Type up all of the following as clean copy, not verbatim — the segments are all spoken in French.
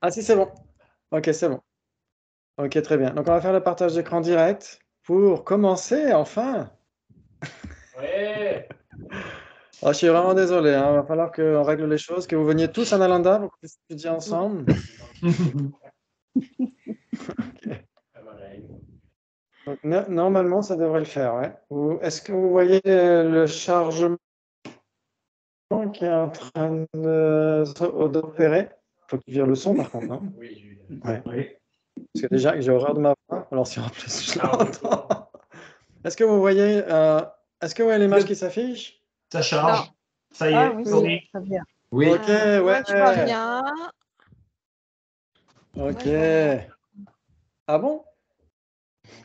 Ah si, c'est bon. Ok, c'est bon. Ok, très bien. Donc, on va faire le partage d'écran direct pour commencer, enfin. Ouais. Oh, je suis vraiment désolé, hein. Il va falloir qu'on règle les choses, que vous veniez tous à Nalanda pour qu'on puisse étudier ensemble. Donc, normalement, ça devrait le faire, ouais. Est-ce que vous voyez le chargement qui est en train d'opérer? Il faut que tu vires le son, par contre, non? Oui. Ouais. Parce que déjà, j'ai horreur de ma voix, alors si en plus je l'entends. Est-ce que vous voyez l'image qui s'affiche? Ça charge. Ça y Ah est. oui, très bien. Oui. Ok, ouais. Moi, je vois rien. Ok. Moi, je vois rien. Ah bon?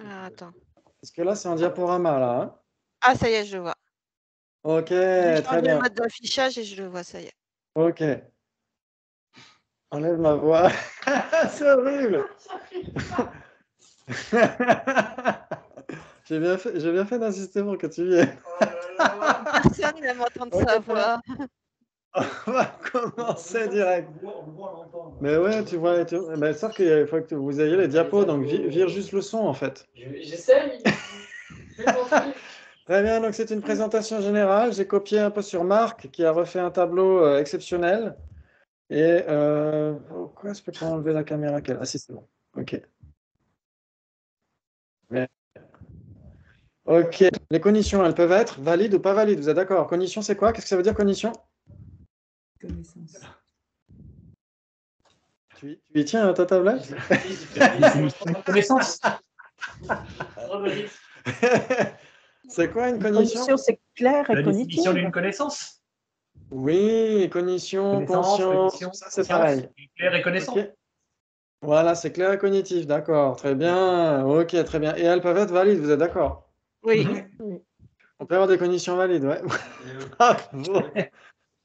Ah, attends. Parce que là, c'est en diaporama, là, hein? Ah, ça y est, je le vois. Ok, J'ai très changé le bien. mode d'affichage et je le vois, ça y est. Ok. Enlève ma voix. C'est horrible. J'ai bien fait d'insister pour que tu viennes. Personne n'aime entendre sa voix. On va commencer direct. Mais ouais, tu vois, mais sauf qu'il faut que vous ayez les diapos, donc vire juste le son en fait. J'essaye. Très bien, donc c'est une présentation générale. J'ai copié un peu sur Marc qui a refait un tableau exceptionnel. Et pourquoi est-ce que je peux pas enlever la caméra Ah si, c'est bon. Ok. Ok. Les cognitions, elles peuvent être valides ou pas valides. Vous êtes d'accord? Cognition, c'est quoi? Qu'est-ce que ça veut dire cognition? Connaissance. Tu y tiens à ta tablette? Connaissance. C'est quoi une Une cognition? cognition, c'est clair et La définition cognitive. d'une connaissance. Oui, cognition, Connaissance, conscience, cognition, ça c'est conscience, pareil. clair et connaissant. Ok. Voilà, c'est clair et cognitif, d'accord, très bien, ok, très bien. Et elles peuvent être valides, vous êtes d'accord? Oui, On peut avoir des cognitions valides, ouais. Bravo.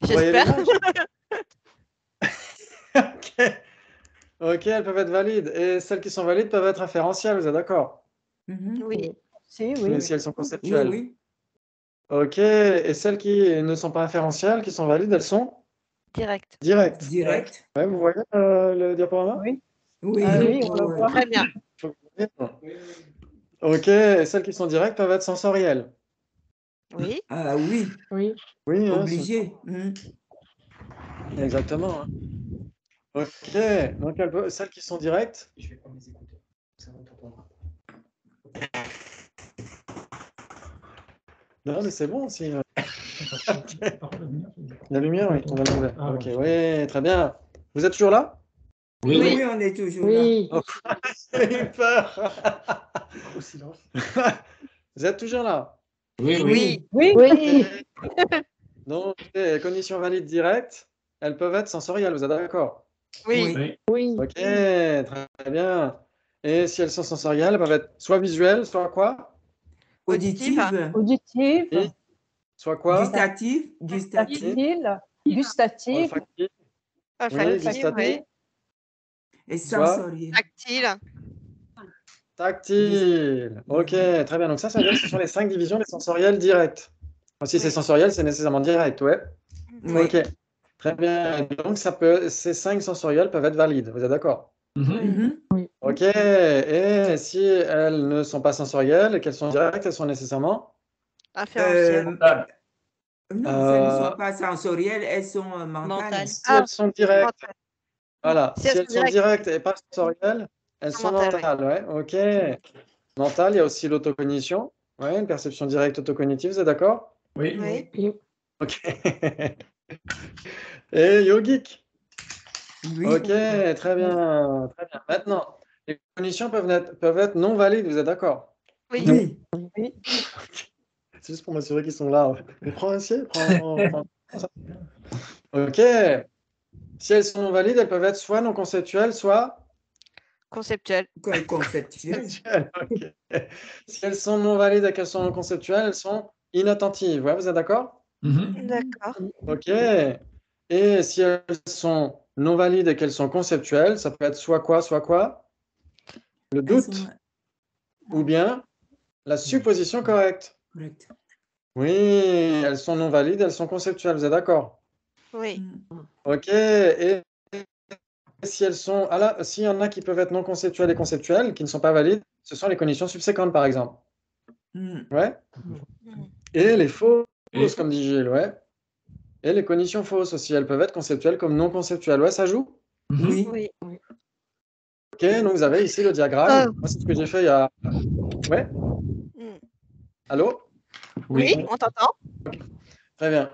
Vous voyez j'espère. l'image? Ok. Ok, elles peuvent être valides. Et celles qui sont valides peuvent être inférentielles, vous êtes d'accord? Oui, Si, Mais oui. si elles sont Oui, conceptuelles. oui. Ok, et celles qui ne sont pas inférentielles, qui sont valides, elles sont direct. directes. Direct. Ouais, vous voyez le diaporama? Oui. Oui. Ah oui, on le oui. voit. Très bien. Faut que vous voyez. Ok, et celles qui sont directes peuvent être sensorielles. Oui, Ah oui, Oui. Oui, hein, obligé. exactement. Hein. Ok, donc celles qui sont directes. Je vais prendre mes écouteurs. Ça va t'entendre. Non, mais c'est bon aussi. Ok. La lumière, oui, on va l'enlever. Ok, oui, très bien. Vous êtes toujours là? Oui, Oui. oui, on est toujours Oui. Oh, j'ai eu peur. Au silence. Vous êtes toujours là? là. Oui. Oui. Donc, les conditions valides directes, elles peuvent être sensorielles, vous êtes d'accord? Oui. Oui. Ok, très bien. Et si elles sont sensorielles, elles peuvent être soit visuelles, soit quoi? Auditive, Auditive, Et soit quoi? gustative, gustative, tactile, gustative, Olfactive. Oui, Olfactive, oui. gustative. et Soit sensorielle. Tactile. tactile. Ok, très bien. Donc ça veut dire que ce sont les 5 divisions des sensorielles directes. Si c'est sensoriel, c'est nécessairement direct, ouais. Oui. Ok, très bien. Donc ces 5 sensorielles peuvent être valides, vous êtes d'accord? Mhm. Ok, et si elles ne sont pas sensorielles et qu'elles sont directes, elles sont nécessairement Inférentielle. Non, ce ne sont pas sensorielles, elles sont mentales. si elles sont directes. Mentale. Voilà, Si si elles sont directes et pas sensorielles, elles Sont sont mentales, mentales, ouais. Ok. Mentale, il y a aussi l'autocognition, ouais, une perception directe autocognitive, vous êtes d'accord? Oui. Oui. Ok. Et yogique. Oui. Ok, très bien, très bien. Maintenant, les cognitions peuvent être non valides, vous êtes d'accord? Oui. Oui. C'est juste pour m'assurer qu'ils sont là. Mais prends un siège, prends ça. Ok. Si elles sont non valides, elles peuvent être soit non conceptuelles, soit Conceptuelle. Conceptuelle. conceptuelles. Ok. Si elles sont non valides et qu'elles sont non conceptuelles, elles sont inattentives. Ouais, vous êtes d'accord? D'accord. Ok. Et si elles sont non valides et qu'elles sont conceptuelles, ça peut être soit quoi, soit quoi? Le Elles doute sont ou bien la supposition correcte. correctes. Oui, elles sont non valides, elles sont conceptuelles, vous êtes d'accord? Oui. Ok. Et si elles sont, s'il y en a qui peuvent être non conceptuelles et conceptuelles, qui ne sont pas valides, ce sont les conditions subséquentes, par exemple. Ouais. Et les fausses, comme dit Gilles, ouais. Et les conditions fausses aussi, elles peuvent être conceptuelles comme non conceptuelles. Ouais, ça joue? Oui. Oui. Ok, donc vous avez ici le diagramme. Moi, c'est ce que j'ai fait il y a... Ouais? Allô? Oui, on t'entend. Très bien.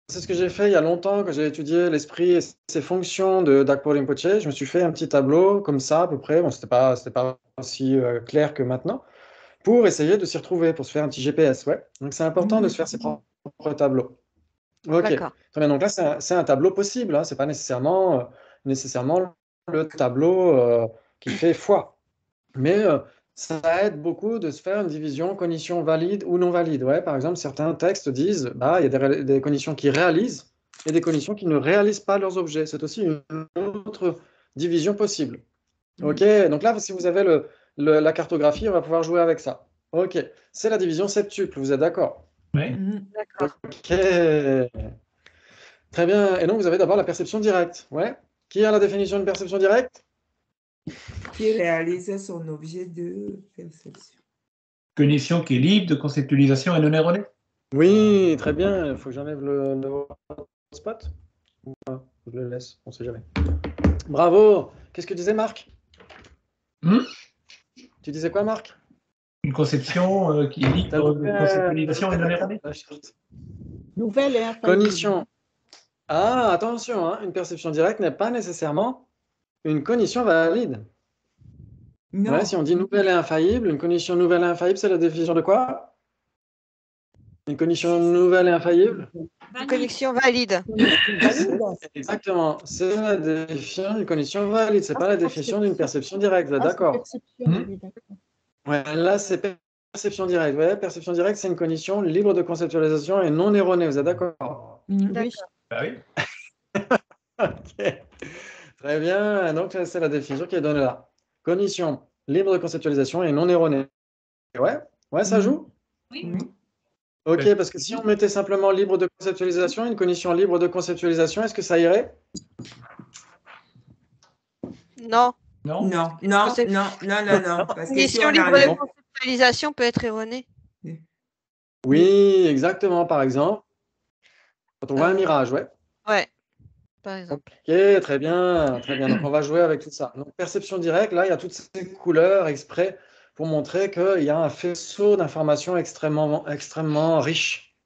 C'est ce que j'ai fait il y a longtemps, quand j'ai étudié l'esprit et ses fonctions de Dakpo Rinpoche. Je me suis fait un petit tableau comme ça, à peu près. Bon, c'était pas aussi clair que maintenant, pour essayer de s'y retrouver, pour se faire un petit GPS. Ouais. Donc, c'est important de se faire ses propres tableaux. Ok. D'accord. Très bien. Donc là, c'est un tableau possible. Hein. C'est pas nécessairement le tableau qui fait foi. Mais ça aide beaucoup de se faire une division conditions valides ou non valides. Ouais, par exemple, certains textes disent bah, il y a des conditions qui réalisent et des conditions qui ne réalisent pas leurs objets. C'est aussi une autre division possible. Ok, donc là, si vous avez la cartographie, on va pouvoir jouer avec ça. Ok, c'est la division septuple, vous êtes d'accord? Oui. D'accord. Ok, très bien. Et donc, vous avez d'abord la perception directe. Ouais, qui a la définition de perception directe? Qui réalise son objet de perception. Condition qui est libre de conceptualisation et non erronée. Oui, très bien. Il faut que j'enlève le hotspot. Ou pas, je le laisse, on ne sait jamais. Bravo. Qu'est-ce que disait Marc? Tu disais quoi, Marc? Une conception qui est libre de conceptualisation et non erronée. Nouvelle et infaillible. Cognition. Ah, attention, hein, une perception directe n'est pas nécessairement une cognition valide. Non. Ouais, si on dit nouvelle et infaillible, une cognition nouvelle et infaillible, c'est la définition de quoi? Une cognition nouvelle et infaillible? Une connexion valide. Exactement. C'est la définition d'une cognition valide. C'est pas la définition d'une perception directe. D'accord. Ouais, là, c'est perception directe. Ouais, perception directe, c'est une cognition libre de conceptualisation et non erronée. Vous êtes d'accord? Oui. Bah oui. Ok. Très bien. Donc, c'est la définition qui est donnée là. Cognition libre de conceptualisation et non erronée. Ouais, ça joue? Oui. Ok, parce que si on mettait simplement libre de conceptualisation, une cognition libre de conceptualisation, est-ce que ça irait? Non. Non. Non, non, C'est- non, non, non, non. Parce que si Condition on libre enlève... de conceptualisation peut être erronée. Oui, exactement. Par exemple, quand on voit un mirage, ouais. Ouais, par exemple. Ok, très bien, très bien. Donc, on va jouer avec tout ça. Donc, perception directe, là, il y a toutes ces couleurs exprès pour montrer qu'il y a un faisceau d'informations extrêmement, extrêmement riche.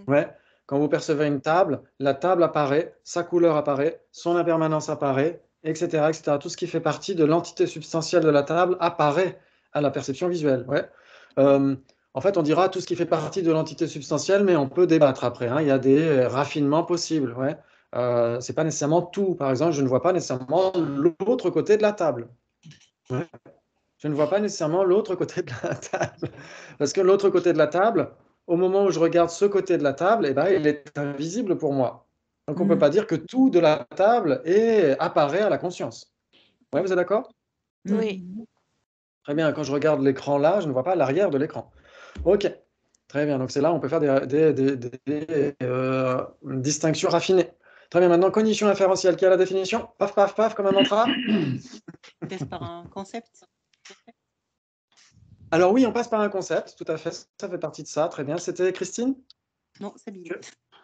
Ouais. Quand vous percevez une table, la table apparaît, sa couleur apparaît, son impermanence apparaît, etc., etc. Tout ce qui fait partie de l'entité substantielle de la table apparaît à la perception visuelle. Ouais. En fait, on dira tout ce qui fait partie de l'entité substantielle, mais on peut débattre après. Hein. Il y a des raffinements possibles. Ouais. C'est pas nécessairement tout. Par exemple, je ne vois pas nécessairement l'autre côté de la table. Ouais. Je ne vois pas nécessairement l'autre côté de la table. Parce que l'autre côté de la table, au moment où je regarde ce côté de la table, eh ben, il est invisible pour moi. Donc, on ne peut pas dire que tout de la table apparaît à la conscience. Ouais, vous êtes d'accord? Oui. Très bien. Quand je regarde l'écran là, je ne vois pas l'arrière de l'écran. Ok. Très bien. Donc, c'est là où on peut faire des distinctions raffinées. Très bien. Maintenant, cognition inférentielle, qui a la définition? Paf, paf, paf, comme un mantra. Passe par un concept. Alors oui, on passe par un concept, tout à fait. Ça fait partie de ça. Très bien. C'était Christine? Non, Sabine.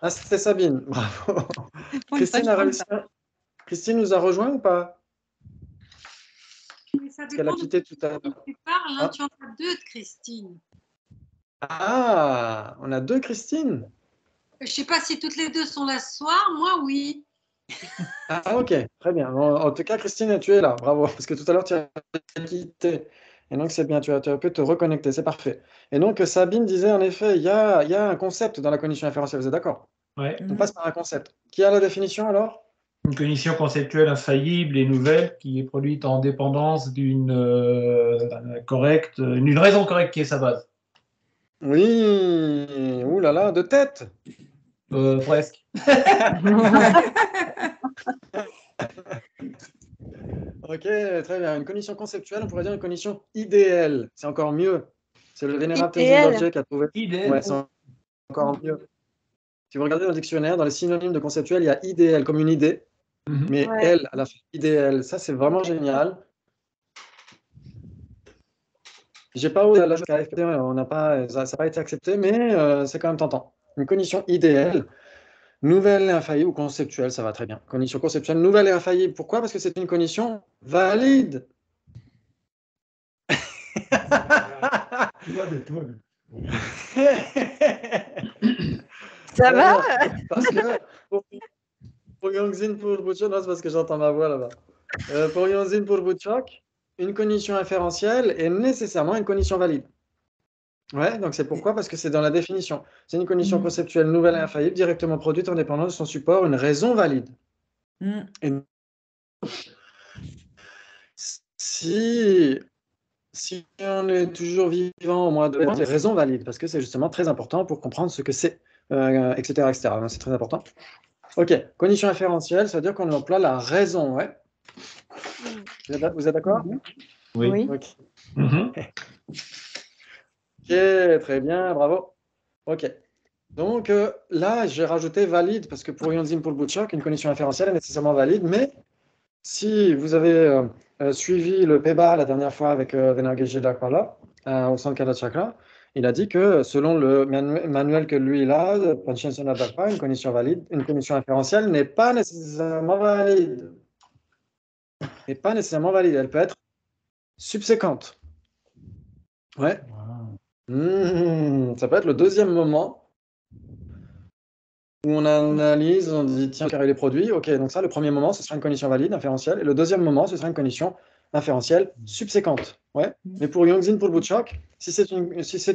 Ah, c'était Sabine. Bravo. Pour une Christine fois, a je réussi. parle Christine nous a rejoint ou pas? Mais ça Parce qu'elle a dépend de quitté tout à l'heure. qui tu parles. Hein. Ah. Tu en as deux de Christine. Ah, on a deux Christine. Je ne sais pas si toutes les deux sont là ce soir. Moi, oui. Ah, ok, très bien. Bon, en tout cas, Christine, tu es là. Bravo. Parce que tout à l'heure, tu as quitté. Et donc, c'est bien, tu as pu te reconnecter. C'est parfait. Et donc, Sabine disait, en effet, il y a un concept dans la cognition inférentielle. Vous êtes d'accord? Ouais. On passe par un concept. Qui a la définition alors? Une cognition conceptuelle infaillible et nouvelle qui est produite en dépendance d'une raison correcte qui est sa base. Oui. Ouh là là, de tête. Presque. Ok, très bien. Une cognition conceptuelle, on pourrait dire une cognition idéale. C'est encore mieux. C'est le vénérable Tenzin Idéal. Dorje qui a trouvé. Idéal. Ouais, c'est encore mieux. Si vous regardez dans le dictionnaire, dans les synonymes de conceptuel, il y a idéal comme une idée. Mais Ouais. elle, à la fin, idéal, ça c'est vraiment génial. J'ai pas osé la jouer à FPT, on n'a pas, ça n'a pas été accepté, mais c'est quand même tentant. Une condition idéale, nouvelle et infaillible ou conceptuelle, ça va très bien. Condition conceptuelle, nouvelle et infaillible. Pourquoi? Parce que c'est une condition valide. Ça va? Parce que pour Yongzin pour Butchok, non, c'est parce que j'entends ma voix là-bas. Pour Yongzin pour Butchok, une condition inférentielle est nécessairement une condition valide. Ouais, donc c'est pourquoi? Parce que c'est dans la définition. C'est une condition conceptuelle nouvelle et infaillible, directement produite en dépendance de son support, une raison valide. Et si on est toujours vivant au moins de les raisons valides, parce que c'est justement très important pour comprendre ce que c'est, etc., etc. C'est très important. Ok, condition inférentielle, ça veut dire qu'on emploie la raison, ouais. Vous êtes d'accord? Oui. Ok. Mhm. Ok, très bien, bravo. Ok. Donc là, j'ai rajouté valide, parce que pour Yonzin pour le Butchok, une condition inférentielle est nécessairement valide, mais si vous avez suivi le PEBA la dernière fois avec Venergeji Dakwala, au centre Kala Chakra, il a dit que selon le manuel que lui il a, Panchen Sonadakpa, une condition valide, une condition inférentielle n'est pas nécessairement valide. N'est pas nécessairement valide, elle peut être subséquente. Ouais. Ça peut être le deuxième moment où on analyse, on dit tiens, quel est les produits. Ok, donc ça, le premier moment, ce sera une condition valide, inférentielle. Et le deuxième moment, ce sera une condition inférentielle subséquente. Ouais. Mais pour Yongzin, pour le Butchok, si c'est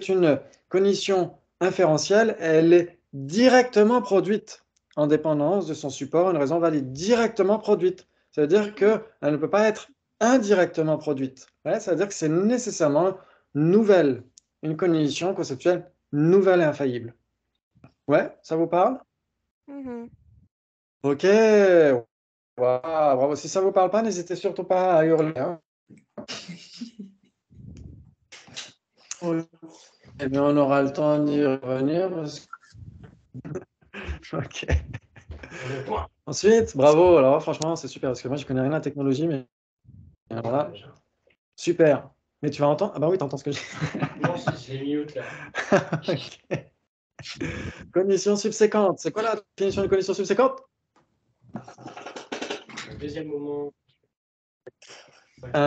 une condition inférentielle, elle est directement produite en dépendance de son support, une raison valide, directement produite. Ça veut dire qu'elle ne peut pas être indirectement produite. Ouais, ça veut dire que c'est nécessairement nouvelle, une condition conceptuelle nouvelle et infaillible. Ouais, ça vous parle? Mhm. Ok, waouh, bravo. Si ça ne vous parle pas, n'hésitez surtout pas à hurler, hein. Eh bien, on aura le temps d'y revenir. Ok. Ensuite, bravo. Alors, franchement, c'est super parce que moi, je connais rien à la technologie, mais voilà, super. Mais tu vas entendre? Ah, bah oui, tu entends ce que je dis. Non, c'est mute là. Ok. Condition subséquente. C'est quoi la définition de condition subséquente? Le deuxième moment.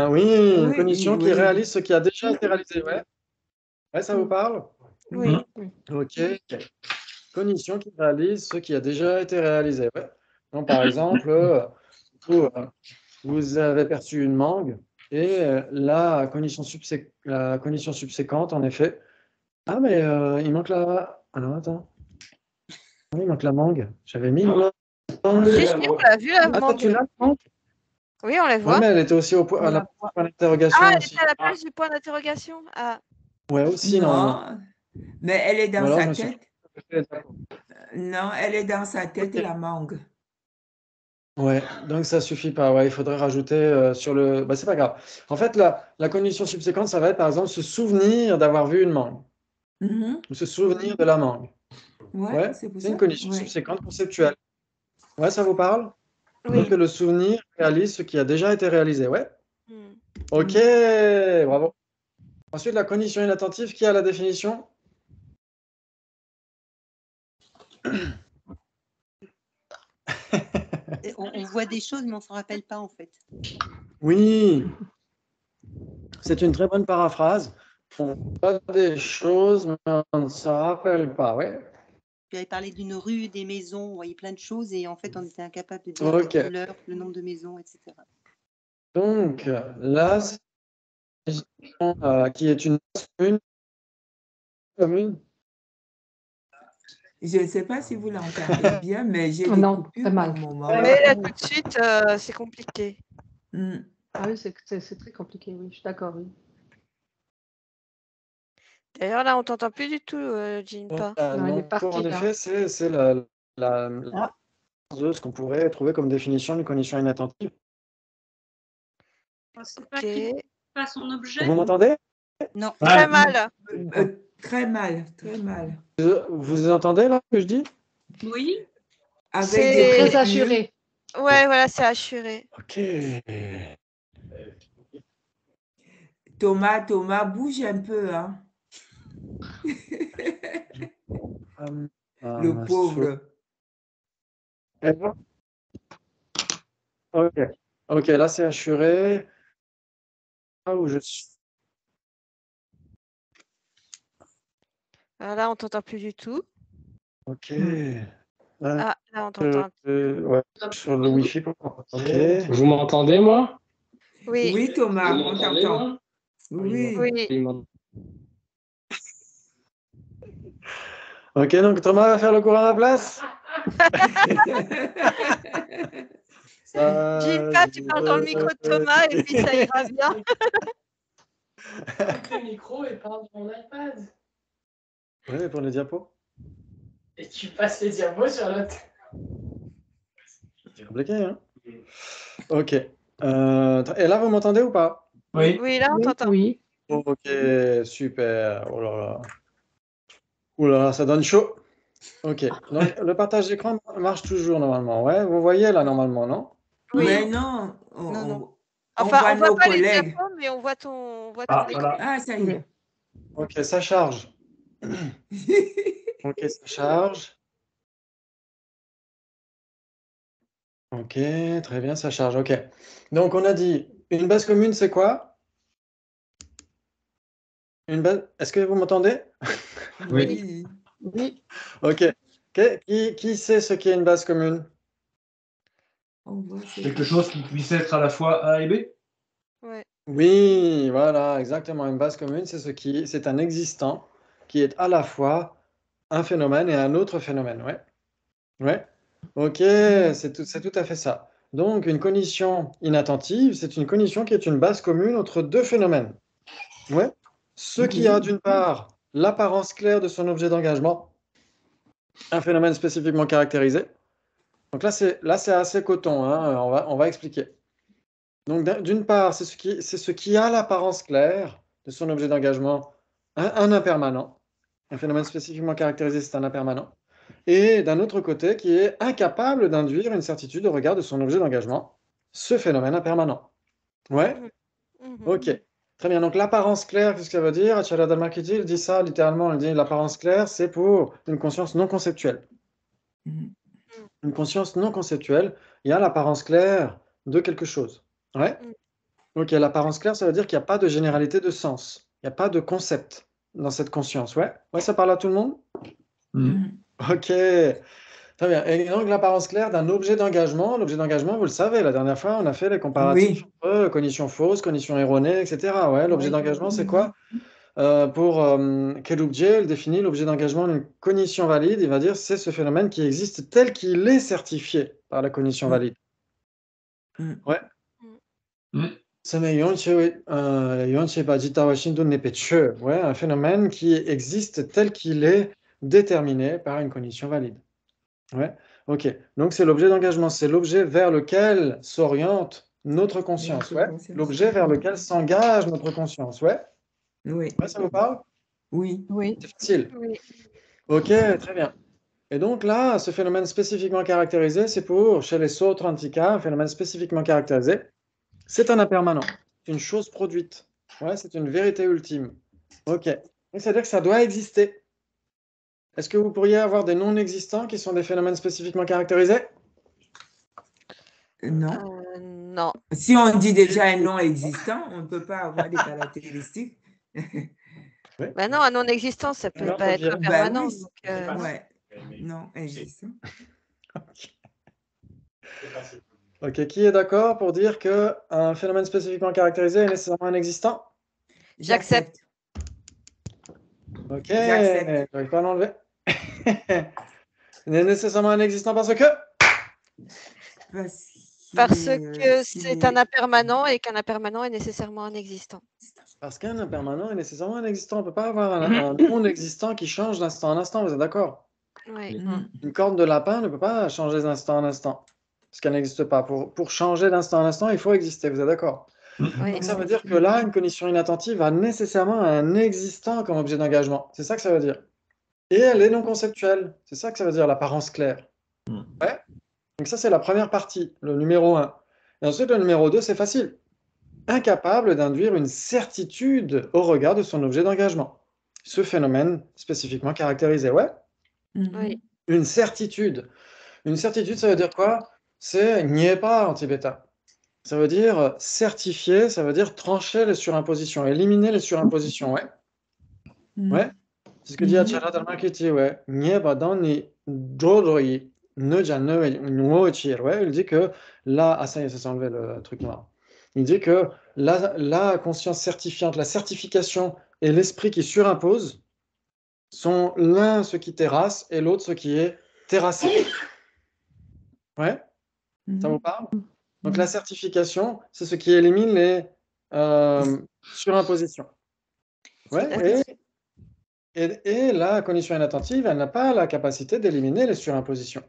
Oui, une Oui, condition qui oui. réalise ce qui a déjà été réalisé. Ouais, ouais, ça vous parle? Oui. Ok. Condition qui réalise ce qui a déjà été réalisé. Ouais. Donc, par exemple, vous avez perçu une mangue et la condition subséquente, en effet. Ah, mais il manque la. Alors, attends. Oui, il manque la mangue. J'avais mis une mangue. Si, si, on l'a vu, la Ah, toi, tu mangue. l'as, la mangue? Oui, on la Oui, voit. mais elle était aussi à la point d'interrogation Ah, elle aussi. était à la place du point d'interrogation. Ah, Ouais, aussi, normalement. Non, mais elle est Ou dans alors, je sa me suis tête. trompé. Non, elle est dans sa tête, la mangue. Ouais, donc ça suffit pas. Ouais, il faudrait rajouter sur le. Bah, c'est pas grave. En fait, la condition subséquente, ça va être par exemple se souvenir d'avoir vu une mangue Mhm. ou se souvenir de la mangue. Ouais, Ouais, c'est pour c'est une ça. condition Ouais. subséquente conceptuelle. Ouais, ça vous parle? oui. Donc que le souvenir réalise ce qui a déjà été réalisé. Ouais. Hmm. Ok, bravo. Ensuite, la condition inattentive, qui a la définition? Et on voit des choses, mais on ne s'en rappelle pas en fait. Oui, c'est une très bonne paraphrase. On voit des choses, mais on ne s'en rappelle pas. Ouais. Tu avais parlé d'une rue, des maisons, on voyait plein de choses et en fait on était incapable de dire Ok. l'heure, le nombre de maisons, etc. Donc là, c'est qui est une commune. Je ne sais pas si vous l'entendez bien, mais j'ai des Non, coupures très mal. par moment. Mais là, tout de suite, c'est compliqué. Mm. Ah oui, c'est très compliqué, oui, je suis d'accord, oui. D'ailleurs, là, on t'entend plus du tout, Jinpa. Non, elle est Donc, partie, en là. effet, c'est ce qu'on pourrait trouver comme définition d'une condition inattentive. C'est pas Ok. qu'il pas son objet. Vous m'entendez? Non. Très mal. Très mal, très mal. Vous entendez là ce que je dis? Oui. Avec C'est- des Très coupures. assuré. Ouais, voilà, c'est assuré. Ok. Thomas, bouge un peu, hein. Le pauvre. Et bon. Ok. Ok, là c'est assuré. Là où je suis. Là, on t'entend plus du tout. Ok. Ah, là, on t'entend. Ouais, sur le Wi-Fi. Ok. Vous m'entendez, moi? Oui. Oui, Thomas, Vous on m'entendez, t'entend. moi? Oui. Oui. Il m'entend. Ok, donc Thomas va faire le cours à ma place. Ginpa, tu parles dans le micro de Thomas et puis ça ira bien. Coupe le micro et parle de mon iPad. Oui, mais pour les diapos. Et tu passes les diapos sur l'autre. C'est compliqué, hein? Ok. Et là, vous m'entendez ou pas? Oui. Oui, là, on t'entend. Oui. Ok, super. Oh là là. Ouh là là, ça donne chaud. Ok. Donc, le partage d'écran marche toujours normalement. Ouais, vous voyez là normalement, non? Oui. Mais non, Non. Enfin, voit on voit nos pas les collègues. diapos, mais on voit ton Ah, écran. voilà. Ah, ça y est. Ok, ça charge. Ok, ça charge. Ok, très bien, ça charge. Ok. Donc, on a dit, une base commune, c'est quoi? Une base... Est-ce que vous m'entendez? Oui. Oui. Ok. Qui sait ce qu'est une base commune? Quelque chose qui puisse être à la fois A et B. Ouais. Oui, voilà, exactement. Une base commune, c'est un existant qui est à la fois un phénomène et un autre phénomène. Ouais. Ouais. Ok, c'est tout à fait ça. Donc, une cognition inattentive, c'est une cognition qui est une base commune entre deux phénomènes. Ouais. Ce qui a d'une part l'apparence claire de son objet d'engagement, un phénomène spécifiquement caractérisé. Donc là, c'est assez coton, hein, on va expliquer. Donc, d'une part, c'est ce qui a l'apparence claire de son objet d'engagement, un impermanent. Un phénomène spécifiquement caractérisé, c'est un impermanent. Et d'un autre côté, qui est incapable d'induire une certitude au regard de son objet d'engagement, ce phénomène impermanent. Ouais? Ok. Très bien. Donc, l'apparence claire, qu'est-ce que ça veut dire? Acharya Dharmakirti, il dit ça littéralement, il dit l'apparence claire, c'est pour une conscience non conceptuelle. Une conscience non conceptuelle, il y a l'apparence claire de quelque chose. Ouais? Ok, l'apparence claire, ça veut dire qu'il n'y a pas de généralité de sens. Il n'y a pas de concept dans cette conscience. Ouais? Ouais, ça parle à tout le monde? Ok, très bien. Et donc, l'apparence claire d'un objet d'engagement. L'objet d'engagement, vous le savez, la dernière fois, on a fait les comparatifs entre cognition fausse, cognition erronée, etc. Ouais, l'objet d'engagement, c'est quoi? Pour Kelubje, il définit l'objet d'engagement d'une cognition valide. Il va dire c'est ce phénomène qui existe tel qu'il est certifié par la cognition valide. Ouais. Ouais, un phénomène qui existe tel qu'il est déterminé par une cognition valide. Ouais, ok. Donc c'est l'objet d'engagement, c'est l'objet vers lequel s'oriente notre conscience. Ouais. L'objet vers lequel s'engage notre conscience. Ouais. Oui. Ouais, ça vous parle? Oui. C'est facile. Oui. Ok, très bien. Et donc là, ce phénomène spécifiquement caractérisé, c'est pour, chez les Sautrantika, un phénomène spécifiquement caractérisé, c'est un impermanent, c'est une chose produite. Ouais, c'est une vérité ultime. Ok. Donc, c'est-à-dire que ça doit exister. Est-ce que vous pourriez avoir des non-existants qui sont des phénomènes spécifiquement caractérisés? Non. Non. Si on dit déjà un non existant, on ne peut pas avoir des caractéristiques. Ben non, un non-existant, ça peut pas être permanent. Oui. Ouais. Non, existant. Ok, qui est d'accord pour dire qu'un phénomène spécifiquement caractérisé est nécessairement un existant? J'accepte. Ok, je vais pas l'enlever. Il est nécessairement un existant parce que? Parce que c'est un impermanent et qu'un impermanent est nécessairement un existant. Parce qu'un impermanent est nécessairement un existant. On ne peut pas avoir un non-existant qui change d'instant en instant, vous êtes d'accord? Oui. Une corne de lapin ne peut pas changer d'instant en instant, parce qu'elle n'existe pas. Pour changer d'instant en instant, il faut exister, vous êtes d'accord? Oui. Donc ça veut dire que là, une cognition inattentive a nécessairement un existant comme objet d'engagement. C'est ça que ça veut dire. Et elle est non conceptuelle. C'est ça que ça veut dire, l'apparence claire. Ouais? Donc ça, c'est la première partie, le numéro 1. Et ensuite, le numéro 2, c'est facile. Incapable d'induire une certitude au regard de son objet d'engagement. Ce phénomène spécifiquement caractérisé, ouais. Oui. Une certitude. Une certitude, ça veut dire quoi? C'est n'y est pas en tibétain. Ça veut dire certifier, ça veut dire trancher les surimpositions, éliminer les surimpositions, ouais. Ouais. C'est ce que dit Acharya Dharmakirti, ouais. N'y est pas dans ni jodoi, ne ja ne nuochir, ouais. Il dit que là, ah ça y est, ça s'est enlevé le truc noir. Il dit que la conscience certifiante, la certification et l'esprit qui surimpose sont l'un ce qui terrasse et l'autre ce qui est terrassé. Ouais, ça vous parle? Donc la certification, c'est ce qui élimine les surimpositions. Ouais, et la cognition inattentive, elle n'a pas la capacité d'éliminer les surimpositions.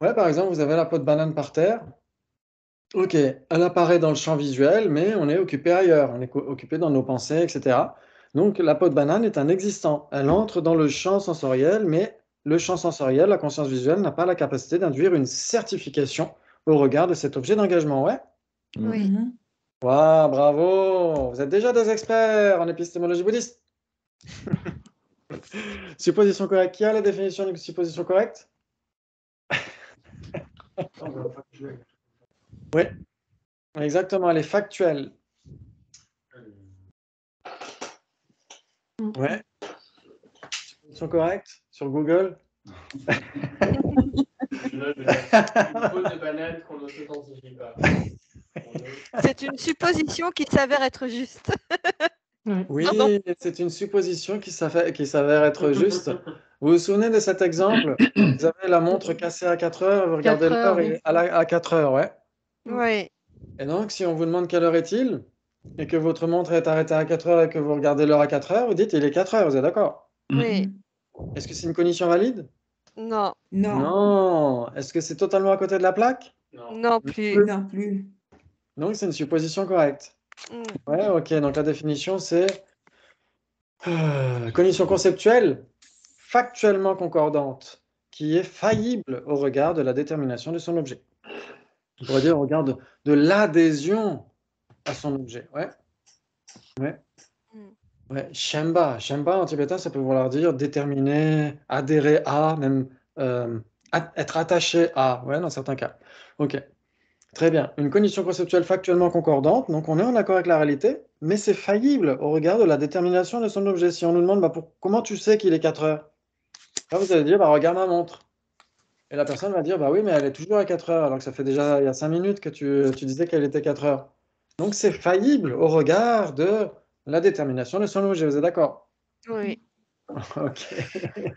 Ouais, par exemple, vous avez la peau de banane par terre. Ok, elle apparaît dans le champ visuel, mais on est occupé ailleurs, on est occupé dans nos pensées, etc. Donc la peau de banane est un existant. Elle entre dans le champ sensoriel, mais le champ sensoriel, la conscience visuelle, n'a pas la capacité d'induire une certification au regard de cet objet d'engagement, ouais? Oui. Waouh, bravo! Vous êtes déjà des experts en épistémologie bouddhiste. Supposition correcte. Qui a la définition de supposition correcte? Oui, exactement, elle est factuelle. Ouais. Supposition correcte sur Google. Une peau de banane qu'on ne s'identifie pas. C'est une supposition qui s'avère être juste. Oui, c'est une supposition qui s'avère être juste. Vous vous souvenez de cet exemple? Vous avez la montre cassée à 4 heures, vous regardez 4 heures, l'heure oui. à 4 heures, ouais. Oui. Et donc, si on vous demande quelle heure est-il, et que votre montre est arrêtée à 4 heures et que vous regardez l'heure à 4 heures, vous dites il est 4 heures, vous êtes d'accord? Oui. Est-ce que c'est une cognition valide? Non. Non. Est-ce que c'est totalement à côté de la plaque? Non plus. Non plus. Donc, c'est une supposition correcte. Ouais, ok. Donc, la définition, c'est cognition conceptuelle factuellement concordante qui est faillible au regard de la détermination de son objet. On pourrait dire au regard de l'adhésion à son objet. Ouais. Ouais. Ouais. Shemba. Shemba en tibétain, ça peut vouloir dire déterminer, adhérer à, même être attaché à. Ouais, dans certains cas. Ok. Très bien. Une cognition conceptuelle factuellement concordante, donc on est en accord avec la réalité, mais c'est faillible au regard de la détermination de son objet. Si on nous demande comment tu sais qu'il est 4 heures, là vous allez dire regarde ma montre. Et la personne va dire oui, mais elle est toujours à 4 heures, alors que ça fait déjà il y a 5 minutes que tu disais qu'elle était 4 heures. Donc c'est faillible au regard de la détermination de son objet. Vous êtes d'accord? Oui. Ok.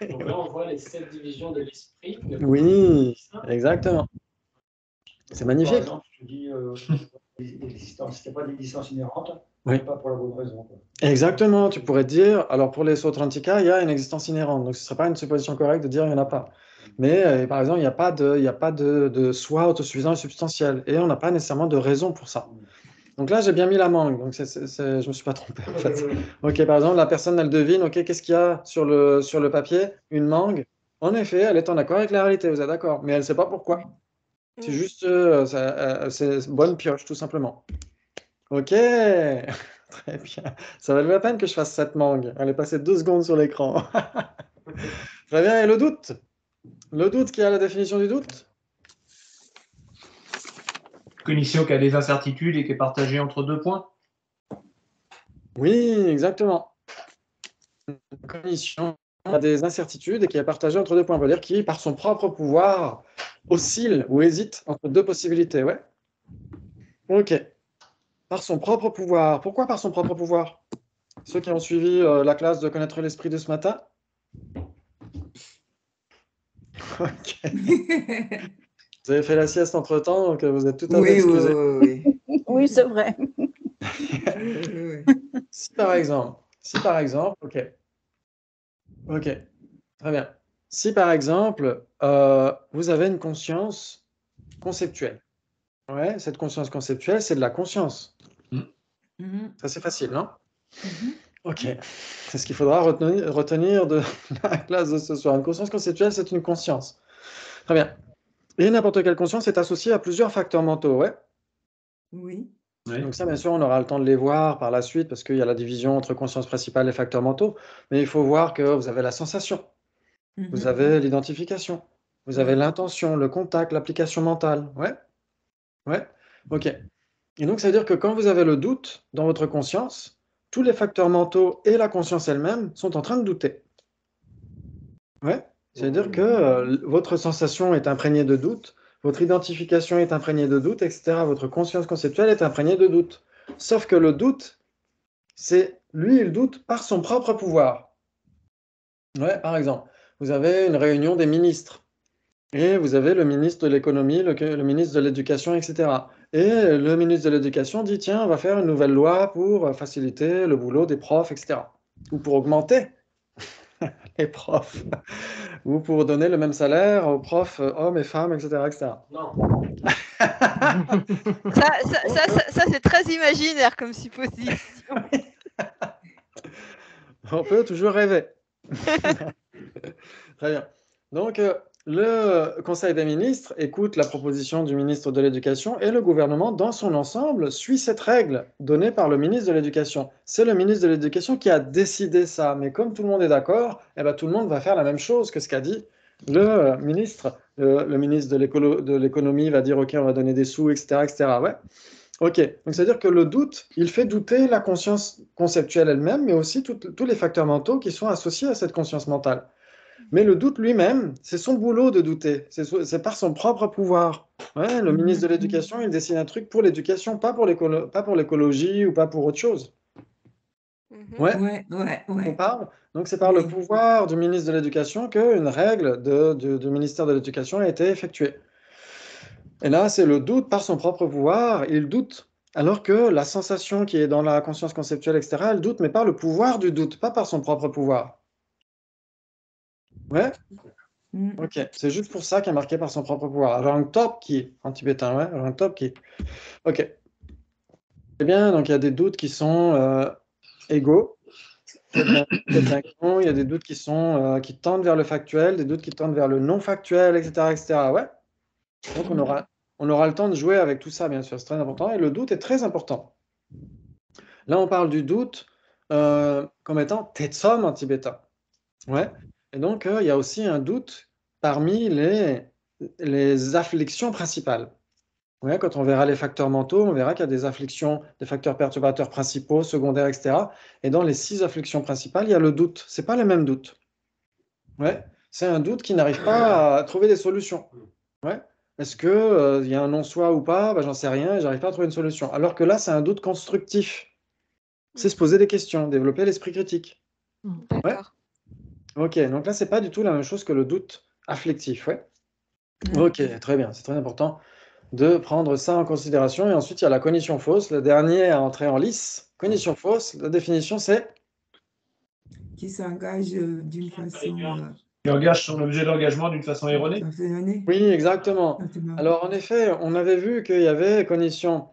Donc là, on voit les 7 divisions de l'esprit. Oui, exactement. C'est magnifique. Par exemple, tu dis c'était pas d'existence inhérente, Oui. pas pour la bonne raison. Quoi. Exactement, tu pourrais dire, alors pour les Sautrantika, il y a une existence inhérente, donc ce ne serait pas une supposition correcte de dire il n'y en a pas. Mais par exemple, il n'y a pas de soi autosuffisant et substantiel, et on n'a pas nécessairement de raison pour ça. Donc là, j'ai bien mis la mangue, donc je ne me suis pas trompé en fait. Ok, par exemple, la personne, elle devine, ok, qu'est-ce qu'il y a sur le papier? Une mangue. En effet, elle est en accord avec la réalité, vous êtes d'accord, mais elle ne sait pas pourquoi. C'est juste, c'est bonne pioche, tout simplement. Ok, très bien. Ça valait la peine que je fasse cette mangue. Elle est passée 2 secondes sur l'écran. Très bien, et le doute? Le doute, qui a la définition du doute? Cognition qui a des incertitudes et qui est partagée entre 2 points. Oui, exactement. Une cognition a des incertitudes et qui est partagée entre 2 points. On peut dire qui, par son propre pouvoir, oscille ou hésite entre 2 possibilités. Ouais. Ok. Par son propre pouvoir. Pourquoi par son propre pouvoir? Ceux qui ont suivi la classe de connaître l'esprit de ce matin? Ok. Vous avez fait la sieste entre-temps, donc vous êtes tout à fait excusés. Oui. Oui, c'est vrai. Si par exemple, ok, très bien. Si par exemple, vous avez une conscience conceptuelle, ouais, cette conscience conceptuelle, c'est de la conscience. Ça, c'est facile, non? Ok. C'est ce qu'il faudra retenir de la classe de ce soir. Une conscience conceptuelle, c'est une conscience. Très bien. Et n'importe quelle conscience est associée à plusieurs facteurs mentaux, ouais. Oui. Oui. Donc ça, bien sûr, on aura le temps de les voir par la suite parce qu'il y a la division entre conscience principale et facteurs mentaux. Mais il faut voir que vous avez la sensation, vous avez l'identification, vous avez l'intention, le contact, l'application mentale. Ouais, ouais, ok. Et donc, ça veut dire que quand vous avez le doute dans votre conscience, tous les facteurs mentaux et la conscience elle-même sont en train de douter. Ouais, c'est-à-dire que votre sensation est imprégnée de doute, votre identification est imprégnée de doute, etc. Votre conscience conceptuelle est imprégnée de doute. Sauf que le doute, il doute par son propre pouvoir. Ouais, par exemple, vous avez une réunion des ministres et vous avez le ministre de l'économie, le ministre de l'éducation, etc. Et le ministre de l'éducation dit, tiens, on va faire une nouvelle loi pour faciliter le boulot des profs, etc. Ou pour augmenter les profs, ou pour donner le même salaire aux profs hommes et femmes, etc. etc. Non. Ça, c'est très imaginaire comme supposition. On peut toujours rêver. Très bien. Donc, le Conseil des ministres écoute la proposition du ministre de l'Éducation et le gouvernement, dans son ensemble, suit cette règle donnée par le ministre de l'Éducation. C'est le ministre de l'Éducation qui a décidé ça. Mais comme tout le monde est d'accord, eh ben, tout le monde va faire la même chose que ce qu'a dit le ministre. Le ministre de l'Économie va dire, OK, on va donner des sous, etc. etc. Ouais. OK. Donc, c'est-à-dire que le doute, il fait douter la conscience conceptuelle elle-même, mais aussi tous les facteurs mentaux qui sont associés à cette conscience mentale. Mais le doute lui-même, c'est son boulot de douter. C'est par son propre pouvoir. Ouais, le ministre de l'Éducation, il décide un truc pour l'éducation, pas pour l'écologie ou pas pour autre chose. Ouais. On parle. Donc, c'est par le pouvoir du ministre de l'Éducation qu'une règle du ministère de l'Éducation a été effectuée. Et là, c'est le doute par son propre pouvoir. Il doute. Alors que la sensation qui est dans la conscience conceptuelle, etc., elle doute, mais par le pouvoir du doute, pas par son propre pouvoir. Ouais. Ok, c'est juste pour ça qu'il est marqué par son propre pouvoir. Rangtop qui, en tibétain, ouais, Rangtop qui. Ok. Eh bien, donc il y a des doutes qui sont égaux. Il y a des doutes qui tendent vers le factuel, des doutes qui tendent vers le non factuel, etc., etc. Ouais. Donc on aura le temps de jouer avec tout ça, bien sûr, c'est très important. Et le doute est très important. Là, on parle du doute comme étant tetsom en tibétain. Ouais. Et donc, il y a aussi un doute parmi les afflictions principales. Ouais, quand on verra les facteurs mentaux, on verra qu'il y a des afflictions, des facteurs perturbateurs principaux, secondaires, etc. Et dans les 6 afflictions principales, il y a le doute. Ce n'est pas les mêmes doutes. Ouais. C'est un doute qui n'arrive pas à trouver des solutions. Ouais. Est-ce qu'il y a un non-soi ou pas? Ben, j'en sais rien et j'arrive pas à trouver une solution. Alors que là, c'est un doute constructif. C'est se poser des questions, développer l'esprit critique. Ouais. Ok, donc là, c'est pas du tout la même chose que le doute afflictif. Ouais. Ok, très bien, c'est très important de prendre ça en considération. Et ensuite, il y a la cognition fausse, le dernier à entrer en lice. Cognition fausse, la définition, c'est qui s'engage d'une façon. Qui engage son objet d'engagement d'une façon erronée. Oui, exactement. Alors, en effet, on avait vu qu'il y avait conscience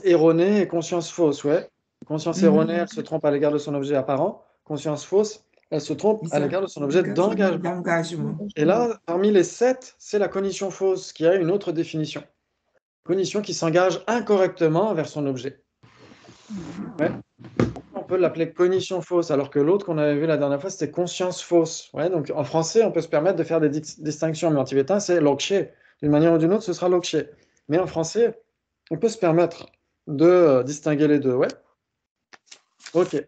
erronée et conscience fausse. Ouais. Conscience erronée, elle se trompe à l'égard de son objet apparent. Conscience fausse, elle se trompe à l'égard de son objet d'engagement. Et là, parmi les 7, c'est la cognition fausse qui a une autre définition. Cognition qui s'engage incorrectement vers son objet. Ouais. On peut l'appeler cognition fausse, alors que l'autre qu'on avait vu la dernière fois, c'était conscience fausse. Ouais, donc en français, on peut se permettre de faire des distinctions, mais en tibétain, c'est lokshe. D'une manière ou d'une autre, ce sera lokshe. Mais en français, on peut se permettre de distinguer les deux. Ouais. Ok.